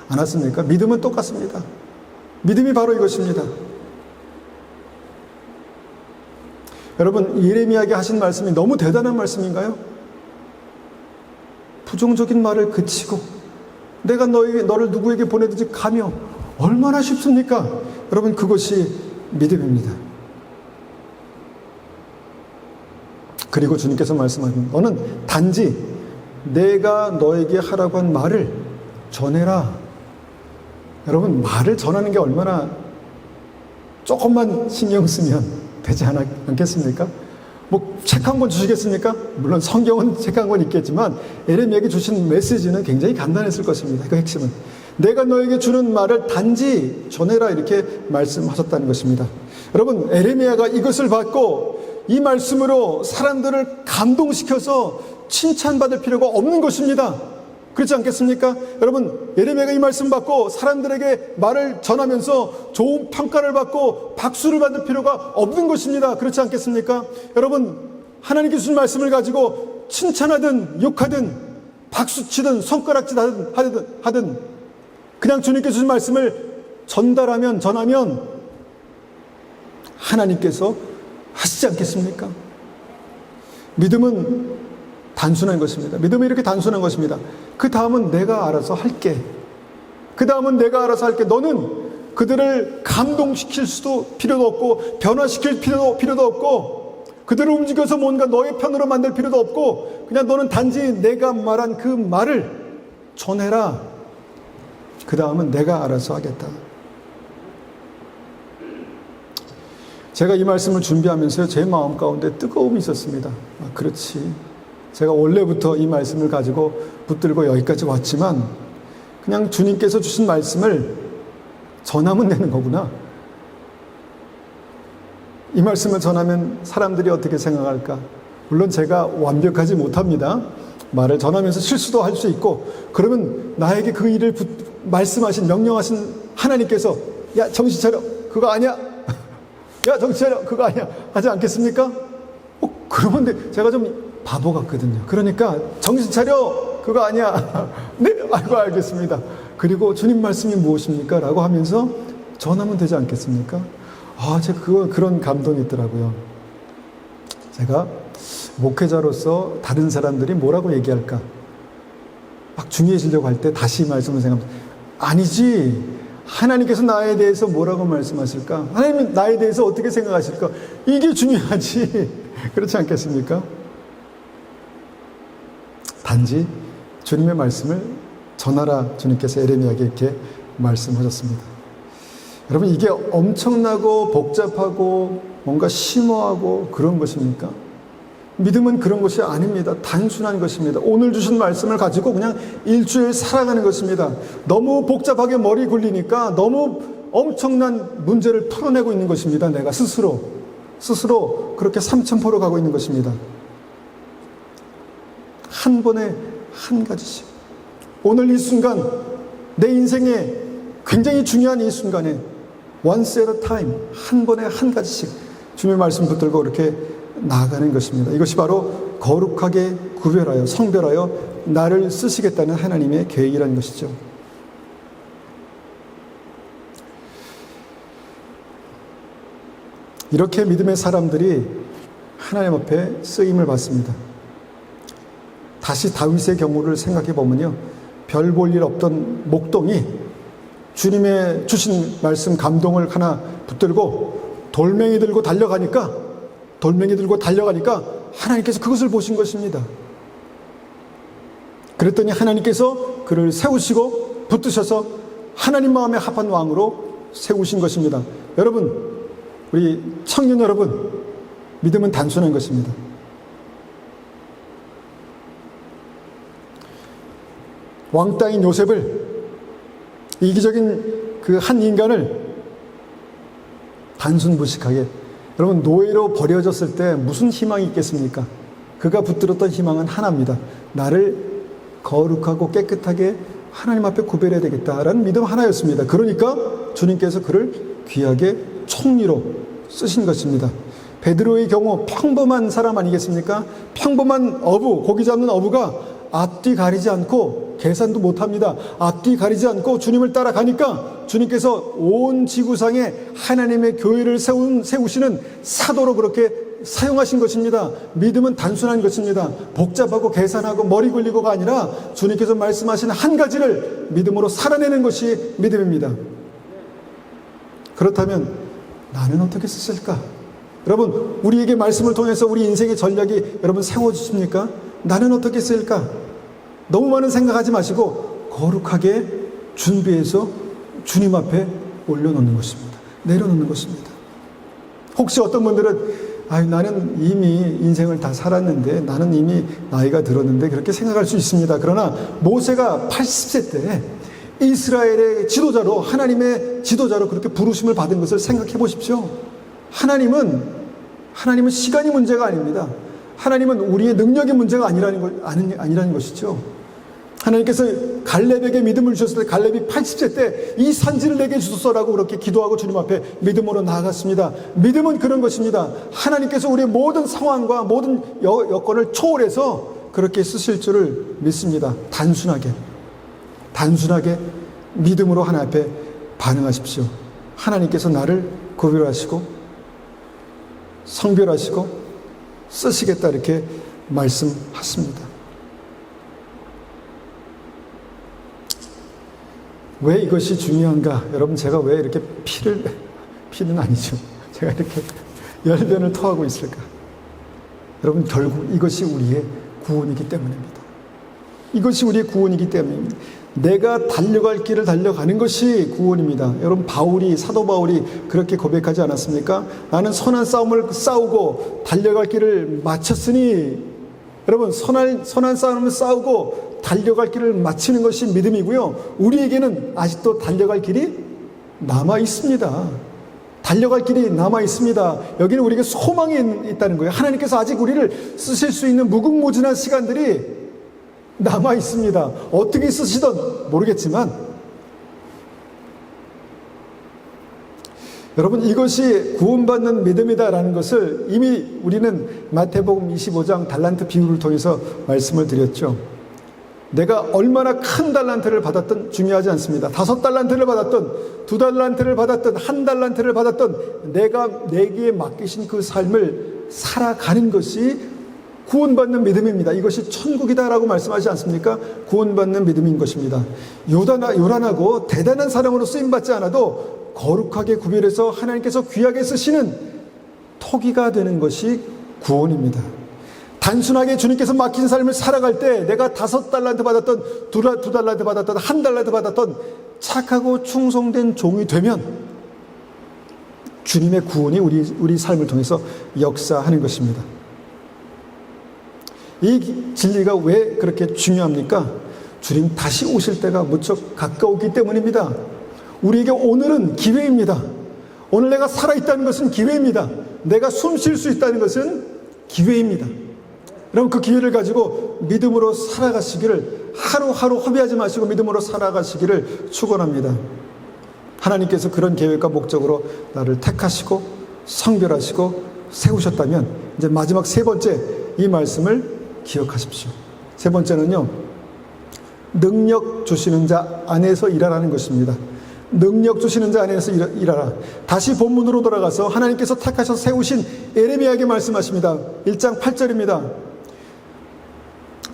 않았습니까? 믿음은 똑같습니다. 믿음이 바로 이것입니다. 여러분, 예레미야에게 하신 말씀이 너무 대단한 말씀인가요? 부정적인 말을 그치고 내가 너를 누구에게 보내든지 가며, 얼마나 쉽습니까? 여러분, 그것이 믿음입니다. 그리고 주님께서 말씀하신, 너는 단지 내가 너에게 하라고 한 말을 전해라. 여러분, 말을 전하는 게 얼마나 조금만 신경 쓰면 되지 않겠습니까? 뭐 책 한 권 주시겠습니까? 물론 성경은 책 한 권 있겠지만 예레미야에게 주신 메시지는 굉장히 간단했을 것입니다. 그 핵심은 내가 너에게 주는 말을 단지 전해라, 이렇게 말씀하셨다는 것입니다. 여러분, 예레미야가 이것을 받고 이 말씀으로 사람들을 감동시켜서 칭찬받을 필요가 없는 것입니다. 그렇지 않겠습니까? 여러분, 예레미야가 이 말씀 받고 사람들에게 말을 전하면서 좋은 평가를 받고 박수를 받을 필요가 없는 것입니다. 그렇지 않겠습니까? 여러분, 하나님께서 주신 말씀을 가지고 칭찬하든 욕하든 박수치든 손가락질 하든 그냥 주님께서 주신 말씀을 전하면 하나님께서 하시지 않겠습니까? 믿음은 단순한 것입니다. 믿음은 이렇게 단순한 것입니다. 그 다음은 내가 알아서 할게. 너는 그들을 감동시킬 필요도 없고 변화시킬 필요도 없고 그들을 움직여서 뭔가 너의 편으로 만들 필요도 없고 그냥 너는 단지 내가 말한 그 말을 전해라. 그 다음은 내가 알아서 하겠다. 제가 이 말씀을 준비하면서 제 마음 가운데 뜨거움이 있었습니다. 그렇지. 제가 원래부터 이 말씀을 가지고 붙들고 여기까지 왔지만 그냥 주님께서 주신 말씀을 전하면 되는 거구나. 이 말씀을 전하면 사람들이 어떻게 생각할까? 물론 제가 완벽하지 못합니다. 말을 전하면서 실수도 할 수 있고 그러면 나에게 그 일을 명령하신 하나님께서 야, 정신 차려. 그거 아니야. 야, 정신 차려. 그거 아니야. 하지 않겠습니까? 그러면 제가 좀 바보 같거든요. 그러니까 정신 차려. 그거 아니야. 네, 알겠습니다. 그리고 주님 말씀이 무엇입니까? 라고 하면서 전하면 되지 않겠습니까? 제가 그런 감동이 있더라고요. 제가 목회자로서 다른 사람들이 뭐라고 얘기할까? 막 중요해지려고 할 때 다시 이 말씀을 생각합니다. 아니지. 하나님께서 나에 대해서 뭐라고 말씀하실까? 하나님은 나에 대해서 어떻게 생각하실까? 이게 중요하지. 그렇지 않겠습니까? 단지 주님의 말씀을 전하라. 주님께서 예레미야에게 이렇게 말씀하셨습니다. 여러분, 이게 엄청나고 복잡하고 뭔가 심오하고 그런 것입니까? 믿음은 그런 것이 아닙니다. 단순한 것입니다. 오늘 주신 말씀을 가지고 그냥 일주일 살아가는 것입니다. 너무 복잡하게 머리 굴리니까 너무 엄청난 문제를 풀어내고 있는 것입니다. 내가 스스로 그렇게 삼천포로 가고 있는 것입니다. 한 번에 한 가지씩. 오늘 이 순간, 내 인생에 굉장히 중요한 이 순간에 once at a time, 한 번에 한 가지씩 주님의 말씀 붙들고 이렇게 나아가는 것입니다. 이것이 바로 거룩하게 구별하여 성별하여 나를 쓰시겠다는 하나님의 계획이라는 것이죠. 이렇게 믿음의 사람들이 하나님 앞에 쓰임을 받습니다. 다시 다윗의 경우를 생각해 보면요, 별 볼 일 없던 목동이 주님의 주신 말씀 감동을 하나 붙들고 돌멩이 들고 달려가니까 하나님께서 그것을 보신 것입니다. 그랬더니 하나님께서 그를 세우시고 붙드셔서 하나님 마음에 합한 왕으로 세우신 것입니다. 여러분, 우리 청년 여러분, 믿음은 단순한 것입니다. 왕따인 요셉을, 이기적인 그 한 인간을 단순무식하게, 여러분, 노예로 버려졌을 때 무슨 희망이 있겠습니까? 그가 붙들었던 희망은 하나입니다. 나를 거룩하고 깨끗하게 하나님 앞에 구별해야 되겠다라는 믿음 하나였습니다. 그러니까 주님께서 그를 귀하게 총리로 쓰신 것입니다. 베드로의 경우 평범한 사람 아니겠습니까? 평범한 어부, 고기 잡는 어부가 앞뒤 가리지 않고, 계산도 못합니다. 앞뒤 가리지 않고 주님을 따라가니까 주님께서 온 지구상에 하나님의 교회를 세우시는 사도로 그렇게 사용하신 것입니다. 믿음은 단순한 것입니다. 복잡하고 계산하고 머리 굴리고가 아니라 주님께서 말씀하신 한 가지를 믿음으로 살아내는 것이 믿음입니다. 그렇다면 나는 어떻게 쓰실까? 여러분, 우리에게 말씀을 통해서 우리 인생의 전략이 여러분 세워주십니까? 나는 어떻게 쓸까? 너무 많은 생각하지 마시고 거룩하게 준비해서 주님 앞에 올려놓는 것입니다. 내려놓는 것입니다. 혹시 어떤 분들은 나는 이미 인생을 다 살았는데, 나는 이미 나이가 들었는데 그렇게 생각할 수 있습니다. 그러나 모세가 80세 때 이스라엘의 지도자로, 하나님의 지도자로 그렇게 부르심을 받은 것을 생각해 보십시오. 하나님은 시간이 문제가 아닙니다. 하나님은 우리의 능력의 문제가 아니라는 것이죠. 하나님께서 갈렙에게 믿음을 주셨을 때 갈렙이 80세 때 이 산지를 내게 주소서라고 그렇게 기도하고 주님 앞에 믿음으로 나아갔습니다. 믿음은 그런 것입니다. 하나님께서 우리의 모든 상황과 모든 여건을 초월해서 그렇게 쓰실 줄을 믿습니다. 단순하게 믿음으로 하나님 앞에 반응하십시오. 하나님께서 나를 구별하시고 성별하시고 쓰시겠다 이렇게 말씀하십니다. 왜 이것이 중요한가? 여러분, 제가 왜 이렇게 피는 아니죠. 제가 이렇게 열변을 토하고 있을까? 여러분, 결국 이것이 우리의 구원이기 때문입니다. 이것이 우리의 구원이기 때문입니다. 내가 달려갈 길을 달려가는 것이 구원입니다. 여러분, 사도 바울이 그렇게 고백하지 않았습니까? 나는 선한 싸움을 싸우고 달려갈 길을 마쳤으니, 여러분, 선한 싸움을 싸우고 달려갈 길을 마치는 것이 믿음이고요. 우리에게는 아직도 달려갈 길이 남아 있습니다. 달려갈 길이 남아 있습니다. 여기는 우리에게 소망이 있다는 거예요. 하나님께서 아직 우리를 쓰실 수 있는 무궁무진한 시간들이 남아 있습니다. 어떻게 쓰시든 모르겠지만, 여러분, 이것이 구원받는 믿음이다라는 것을 이미 우리는 마태복음 25장 달란트 비유를 통해서 말씀을 드렸죠. 내가 얼마나 큰 달란트를 받았든 중요하지 않습니다. 5달란트를 받았든 2달란트를 받았든 1달란트를 받았든 내게 맡기신 그 삶을 살아가는 것이 구원받는 믿음입니다. 이것이 천국이다라고 말씀하지 않습니까? 구원받는 믿음인 것입니다. 요란하고 대단한 사람으로 쓰임받지 않아도 거룩하게 구별해서 하나님께서 귀하게 쓰시는 토기가 되는 것이 구원입니다. 단순하게 주님께서 맡긴 삶을 살아갈 때 내가 5달란트 받았던 2달란트 받았던 1달란트 받았던 착하고 충성된 종이 되면 주님의 구원이 우리 삶을 통해서 역사하는 것입니다. 이 진리가 왜 그렇게 중요합니까? 주님 다시 오실 때가 무척 가까웠기 때문입니다. 우리에게 오늘은 기회입니다. 오늘 내가 살아있다는 것은 기회입니다. 내가 숨 쉴 수 있다는 것은 기회입니다. 여러분, 그 기회를 가지고 믿음으로 살아가시기를, 하루하루 허비하지 마시고 믿음으로 살아가시기를 축원합니다. 하나님께서 그런 계획과 목적으로 나를 택하시고 성별하시고 세우셨다면, 이제 마지막 세 번째 이 말씀을 기억하십시오. 세 번째는요, 능력 주시는 자 안에서 일하라는 것입니다. 능력 주시는 자 안에서 일하라. 다시 본문으로 돌아가서 하나님께서 택하셔서 세우신 예레미야에게 말씀하십니다. 1장 8절입니다.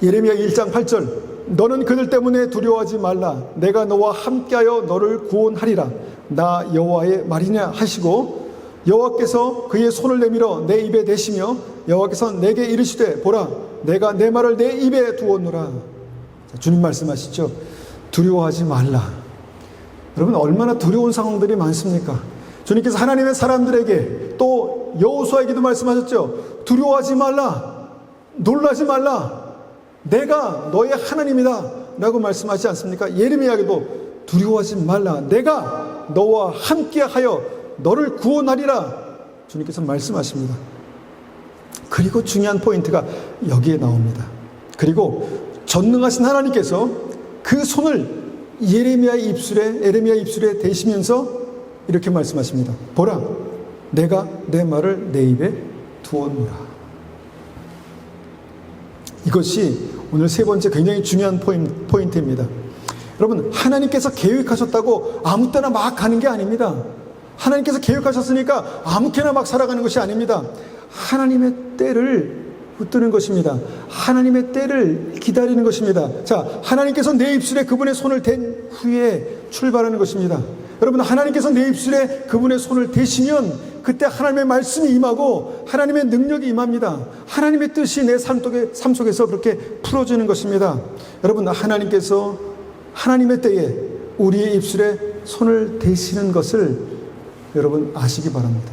예레미야 1장 8절. 너는 그들 때문에 두려워하지 말라. 내가 너와 함께하여 너를 구원하리라. 나 여호와의 말이냐 하시고, 여호와께서 그의 손을 내밀어 내 입에 대시며 여호와께서 내게 이르시되 보라 내가 내 말을 내 입에 두었노라. 주님 말씀하시죠. 두려워하지 말라. 여러분 얼마나 두려운 상황들이 많습니까? 주님께서 하나님의 사람들에게 또 여호수아에게도 말씀하셨죠. 두려워하지 말라. 놀라지 말라. 내가 너의 하나님이다 라고 말씀하지 않습니까? 예레미야에게도 두려워하지 말라. 내가 너와 함께하여 너를 구원하리라. 주님께서 말씀하십니다. 그리고 중요한 포인트가 여기에 나옵니다. 그리고 전능하신 하나님께서 그 손을 예레미야 입술에 대시면서 이렇게 말씀하십니다. 보라, 내가 내 말을 내 입에 두었노라. 이것이 오늘 세 번째 굉장히 중요한 포인트입니다. 여러분, 하나님께서 계획하셨다고 아무 때나 막 가는 게 아닙니다. 하나님께서 계획하셨으니까 아무렇게나 막 살아가는 것이 아닙니다. 하나님의 때를 붙드는 것입니다. 하나님의 때를 기다리는 것입니다. 자, 하나님께서 내 입술에 그분의 손을 댄 후에 출발하는 것입니다. 여러분, 하나님께서 내 입술에 그분의 손을 대시면 그때 하나님의 말씀이 임하고 하나님의 능력이 임합니다. 하나님의 뜻이 내 삶 속에서 그렇게 풀어지는 것입니다. 여러분, 하나님께서 하나님의 때에 우리의 입술에 손을 대시는 것을 여러분 아시기 바랍니다.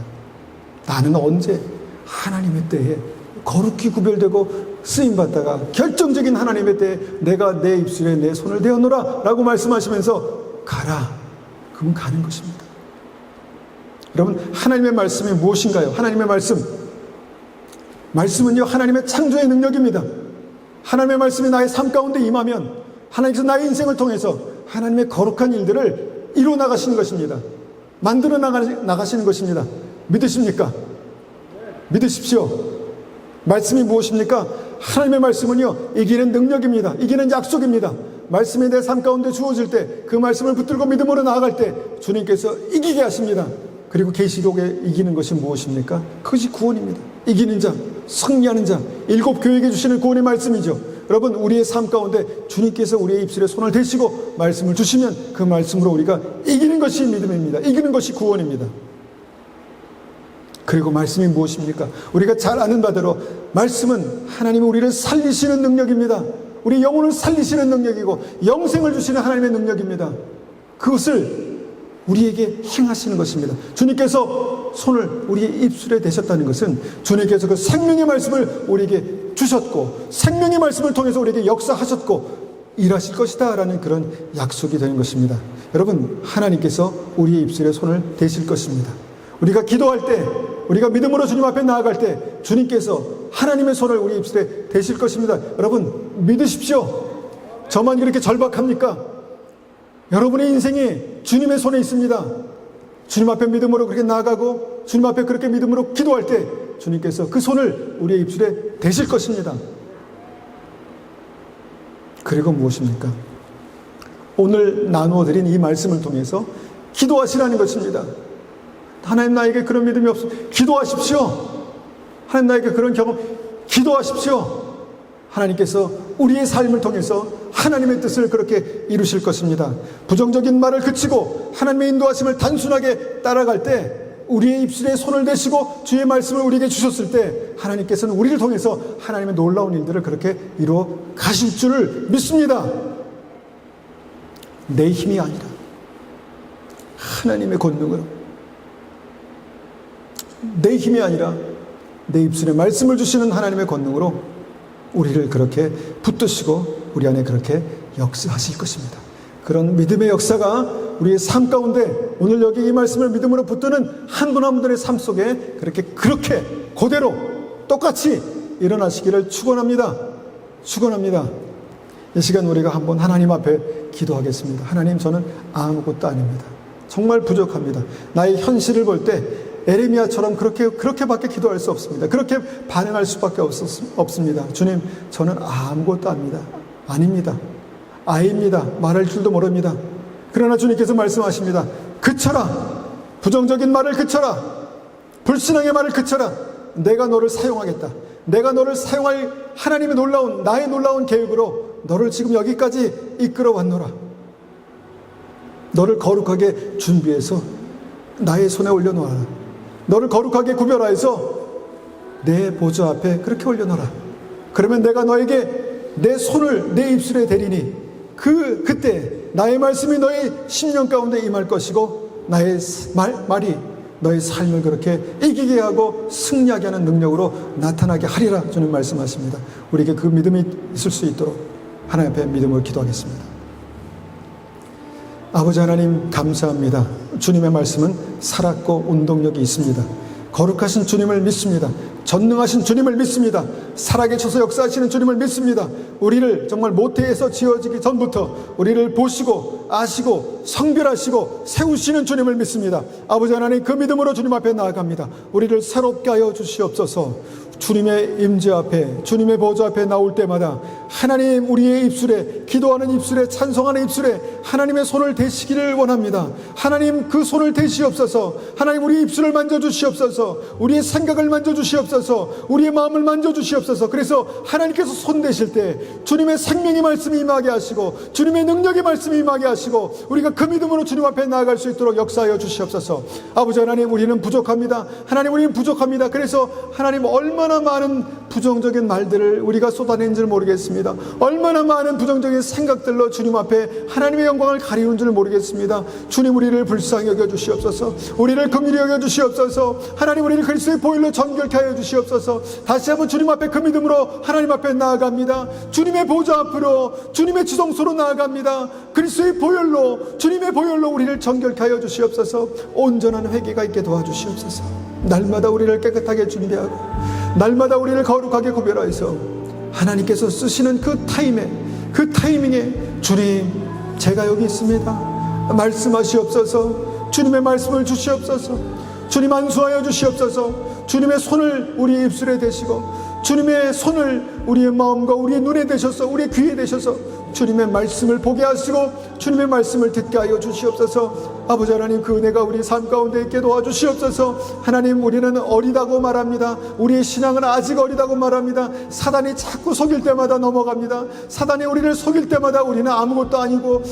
나는 언제 하나님의 때에 거룩히 구별되고 쓰임받다가 결정적인 하나님의 때에 내가 내 입술에 내 손을 대어노라 라고 말씀하시면서 가라. 그럼 가는 것입니다. 여러분, 하나님의 말씀이 무엇인가요? 하나님의 말씀은요 하나님의 창조의 능력입니다. 하나님의 말씀이 나의 삶 가운데 임하면 하나님께서 나의 인생을 통해서 하나님의 거룩한 일들을 이루어 나가시는 것입니다. 만들어 나가시는 것입니다. 믿으십니까? 믿으십시오. 말씀이 무엇입니까? 하나님의 말씀은요 이기는 능력입니다. 이기는 약속입니다. 말씀이 내 삶 가운데 주어질 때 그 말씀을 붙들고 믿음으로 나아갈 때 주님께서 이기게 하십니다. 그리고 계시록에 이기는 것이 무엇입니까? 그것이 구원입니다. 이기는 자, 승리하는 자, 일곱 교회에게 주시는 구원의 말씀이죠. 여러분, 우리의 삶 가운데 주님께서 우리의 입술에 손을 대시고 말씀을 주시면 그 말씀으로 우리가 이기는 것이 믿음입니다. 이기는 것이 구원입니다. 그리고 말씀이 무엇입니까? 우리가 잘 아는 바대로 말씀은 하나님이 우리를 살리시는 능력입니다. 우리 영혼을 살리시는 능력이고 영생을 주시는 하나님의 능력입니다. 그것을 우리에게 행하시는 것입니다. 주님께서 손을 우리의 입술에 대셨다는 것은 주님께서 그 생명의 말씀을 우리에게 주셨고 생명의 말씀을 통해서 우리에게 역사하셨고 일하실 것이다 라는 그런 약속이 되는 것입니다. 여러분, 하나님께서 우리의 입술에 손을 대실 것입니다. 우리가 기도할 때, 우리가 믿음으로 주님 앞에 나아갈 때 주님께서 하나님의 손을 우리 입술에 대실 것입니다. 여러분, 믿으십시오. 저만 그렇게 절박합니까? 여러분의 인생이 주님의 손에 있습니다. 주님 앞에 믿음으로 그렇게 나아가고 주님 앞에 그렇게 믿음으로 기도할 때 주님께서 그 손을 우리의 입술에 대실 것입니다. 그리고 무엇입니까? 오늘 나누어드린 이 말씀을 통해서 기도하시라는 것입니다. 하나님, 나에게 그런 믿음이 없습니다. 기도하십시오. 하나님, 나에게 그런 경험, 기도하십시오. 하나님께서 우리의 삶을 통해서 하나님의 뜻을 그렇게 이루실 것입니다. 부정적인 말을 그치고 하나님의 인도하심을 단순하게 따라갈 때 우리의 입술에 손을 대시고 주의 말씀을 우리에게 주셨을 때 하나님께서는 우리를 통해서 하나님의 놀라운 일들을 그렇게 이루어 가실 줄을 믿습니다. 내 힘이 아니라 하나님의 권능으로, 내 힘이 아니라 내 입술에 말씀을 주시는 하나님의 권능으로 우리를 그렇게 붙드시고 우리 안에 그렇게 역사하실 것입니다. 그런 믿음의 역사가 우리의 삶 가운데 오늘 여기 이 말씀을 믿음으로 붙드는 한 분 한 분들의 삶 속에 그렇게 그대로 똑같이 일어나시기를 축원합니다. 축원합니다. 이 시간 우리가 한번 하나님 앞에 기도하겠습니다. 하나님, 저는 아무것도 아닙니다. 정말 부족합니다. 나의 현실을 볼 때 에레미야처럼 그렇게밖에 기도할 수 없습니다. 그렇게 반응할 수밖에 없습니다. 주님, 저는 아무것도 아닙니다. 아입니다. 말할 줄도 모릅니다. 그러나 주님께서 말씀하십니다. 그쳐라. 부정적인 말을 그쳐라. 불신앙의 말을 그쳐라. 내가 너를 사용하겠다. 내가 너를 사용할 하나님의 나의 놀라운 계획으로 너를 지금 여기까지 이끌어 왔노라. 너를 거룩하게 준비해서 나의 손에 올려놓아라. 너를 거룩하게 구별하여서 내 보좌 앞에 그렇게 올려놓아라. 그러면 내가 너에게 내 손을 내 입술에 대리니 그때 나의 말씀이 너의 심령 가운데 임할 것이고 나의 말이 너의 삶을 그렇게 이기게 하고 승리하게 하는 능력으로 나타나게 하리라. 주님 말씀하십니다. 우리에게 그 믿음이 있을 수 있도록 하나님 앞에 믿음을 기도하겠습니다. 아버지 하나님 감사합니다. 주님의 말씀은 살았고 운동력이 있습니다. 거룩하신 주님을 믿습니다. 전능하신 주님을 믿습니다. 살아계셔서 역사하시는 주님을 믿습니다. 우리를 정말 모태에서 지어지기 전부터 우리를 보시고 아시고 성별하시고 세우시는 주님을 믿습니다. 아버지 하나님 그 믿음으로 주님 앞에 나아갑니다. 우리를 새롭게 하여 주시옵소서. 주님의 임재 앞에 주님의 보좌 앞에 나올 때마다 하나님 우리의 입술에 기도하는 입술에 찬송하는 입술에 하나님의 손을 대시기를 원합니다. 하나님 그 손을 대시옵소서. 하나님 우리 입술을 만져주시옵소서. 우리의 생각을 만져주시옵소서. 우리의 마음을 만져주시옵소서. 그래서 하나님께서 손 대실 때 주님의 생명의 말씀이 임하게 하시고 주님의 능력의 말씀이 임하게 하시고 우리가 그 믿음으로 주님 앞에 나아갈 수 있도록 역사하여 주시옵소서. 아버지 하나님 우리는 부족합니다. 하나님 우리는 부족합니다. 그래서 하나님 얼마나 많은 부정적인 말들을 우리가 쏟아낸 줄 모르겠습니다. 얼마나 많은 부정적인 생각들로 주님 앞에 하나님의 영광을 가리운 줄 모르겠습니다. 주님 우리를 불쌍히 여겨주시옵소서. 우리를 긍휼히 여겨주시옵소서. 하나님 우리를 그리스도의 보혈로 정결케 하여 주시옵소서. 다시 한번 주님 앞에 그 믿음으로 하나님 앞에 나아갑니다. 주님의 보좌 앞으로 주님의 지성소로 나아갑니다. 그리스도의 보혈로 주님의 보혈로 우리를 정결케 하여 주시옵소서. 온전한 회개가 있게 도와주시옵소서. 날마다 우리를 깨끗하게 준비하고 날마다 우리를 거룩하게 구별하여서 하나님께서 쓰시는 그 타이밍에 주님 제가 여기 있습니다. 말씀하시옵소서. 주님의 말씀을 주시옵소서. 주님 안수하여 주시옵소서. 주님의 손을 우리의 입술에 대시고 주님의 손을 우리의 마음과 우리의 눈에 대셔서 우리의 귀에 대셔서 주님의 말씀을 보게 하시고 주님의 말씀을 듣게 하여 주시옵소서. 아버지 하나님 그 은혜가 우리 삶 가운데 있게 도와주시옵소서. 하나님 우리는 어리다고 말합니다. 우리의 신앙은 아직 어리다고 말합니다. 사단이 자꾸 속일 때마다 넘어갑니다. 사단이 우리를 속일 때마다 우리는 아무것도 아니고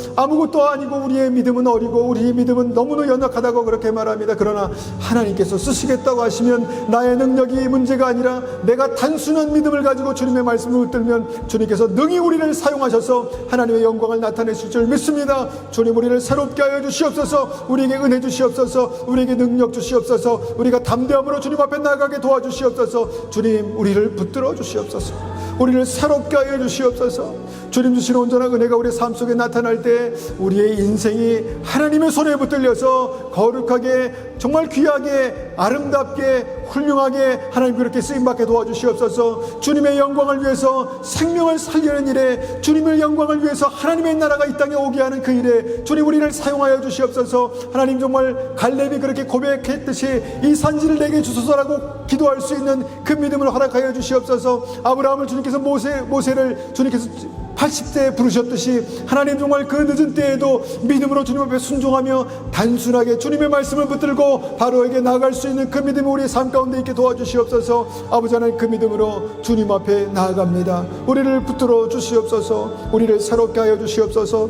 우리의 믿음은 어리고 우리의 믿음은 너무나 연약하다고 그렇게 말합니다. 그러나 하나님께서 쓰시겠다고 하시면 나의 능력이 문제가 아니라 내가 단순한 믿음을 가지고 주님의 말씀을 붙들면 주님께서 능히 우리를 사용하셔서 하나님의 영광을 나타내실 줄 믿습니다. 주님 우리를 새롭게 하여 주시옵소서. 우리에게 은혜 주시옵소서. 우리에게 능력 주시옵소서. 우리가 담대함으로 주님 앞에 나아가게 도와주시옵소서. 주님 우리를 붙들어 주시옵소서. 우리를 새롭게 하여 주시옵소서. 주님 주시는 온전한 은혜가 우리의 삶 속에 나타날 때 우리의 인생이 하나님의 손에 붙들려서 거룩하게 정말 귀하게 아름답게 훌륭하게 하나님 그렇게 쓰임받게 도와주시옵소서. 주님의 영광을 위해서 생명을 살리는 일에 주님의 영광을 위해서 하나님의 나라가 이 땅에 오게 하는 그 일에 주님 우리를 사용하여 주시옵소서. 하나님 정말 갈렙이 그렇게 고백했듯이 이 산지를 내게 주소서라고 기도할 수 있는 그 믿음을 허락하여 주시옵소서. 아브라함을 주님께서 모세를 주님께서 80세에 부르셨듯이 하나님 정말 그 늦은 때에도 믿음으로 주님 앞에 순종하며 단순하게 주님의 말씀을 붙들고 바로에게 나아갈 수 있는 그 믿음이 우리의 삶 가운데 있게 도와주시옵소서. 아버지 하나님 그 믿음으로 주님 앞에 나아갑니다. 우리를 붙들어 주시옵소서. 우리를 새롭게 하여 주시옵소서.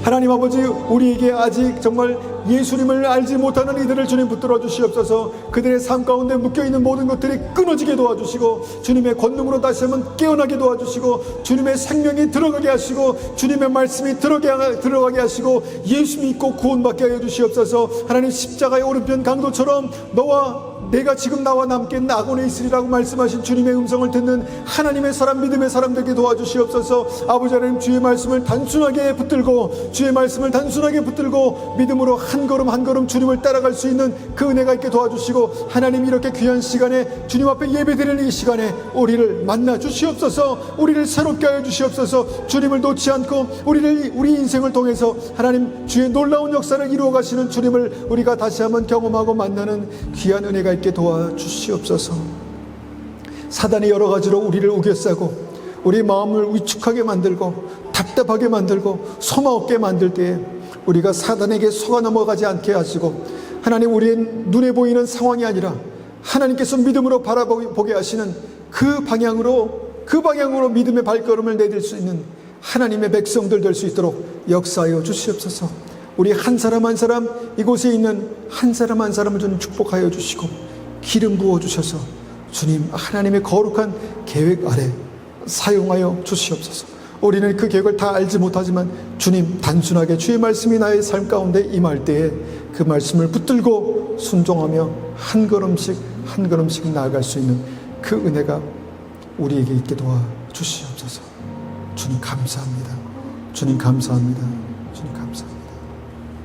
하나님 아버지 우리에게 아직 정말 예수님을 알지 못하는 이들을 주님 붙들어 주시옵소서. 그들의 삶 가운데 묶여있는 모든 것들이 끊어지게 도와주시고 주님의 권능으로 다시 한번 깨어나게 도와주시고 주님의 생명이 들어가게 하시고 주님의 말씀이 들어가게 하시고 예수 믿고 구원받게 하여 주시옵소서. 하나님 십자가의 오른편 강도처럼 내가 지금 나와 함께 낙원에 있으리라고 말씀하신 주님의 음성을 듣는 하나님의 사람 믿음의 사람들에게 도와주시옵소서. 아버지 하나님 주의 말씀을 단순하게 붙들고 믿음으로 한 걸음 주님을 따라갈 수 있는 그 은혜가 있게 도와주시고 하나님 이렇게 귀한 시간에 주님 앞에 예배드리는 이 시간에 우리를 만나 주시옵소서. 우리를 새롭게 하여 주시옵소서. 주님을 놓지 않고 우리 인생을 통해서 하나님 주의 놀라운 역사를 이루어 가시는 주님을 우리가 다시 한번 경험하고 만나는 귀한 은혜가 있게 도와주시옵소서. 사단이 여러 가지로 우리를 우겨싸고 우리 마음을 위축하게 만들고 답답하게 만들고 소망 없게 만들 때에 우리가 사단에게 속아 넘어가지 않게 하시고 하나님 우리의 눈에 보이는 상황이 아니라 하나님께서 믿음으로 바라보게 하시는 그 방향으로 믿음의 발걸음을 내딜 수 있는 하나님의 백성들 될 수 있도록 역사하여 주시옵소서. 우리 한 사람 한 사람, 이곳에 있는 한 사람 한 사람을 주님 축복하여 주시고 기름 부어 주셔서 주님 하나님의 거룩한 계획 아래 사용하여 주시옵소서. 우리는 그 계획을 다 알지 못하지만 주님 단순하게 주의 말씀이 나의 삶 가운데 임할 때에 그 말씀을 붙들고 순종하며 한 걸음씩 한 걸음씩 나아갈 수 있는 그 은혜가 우리에게 있게 도와 주시옵소서. 주님 감사합니다. 주님 감사합니다. 주님 감사합니다.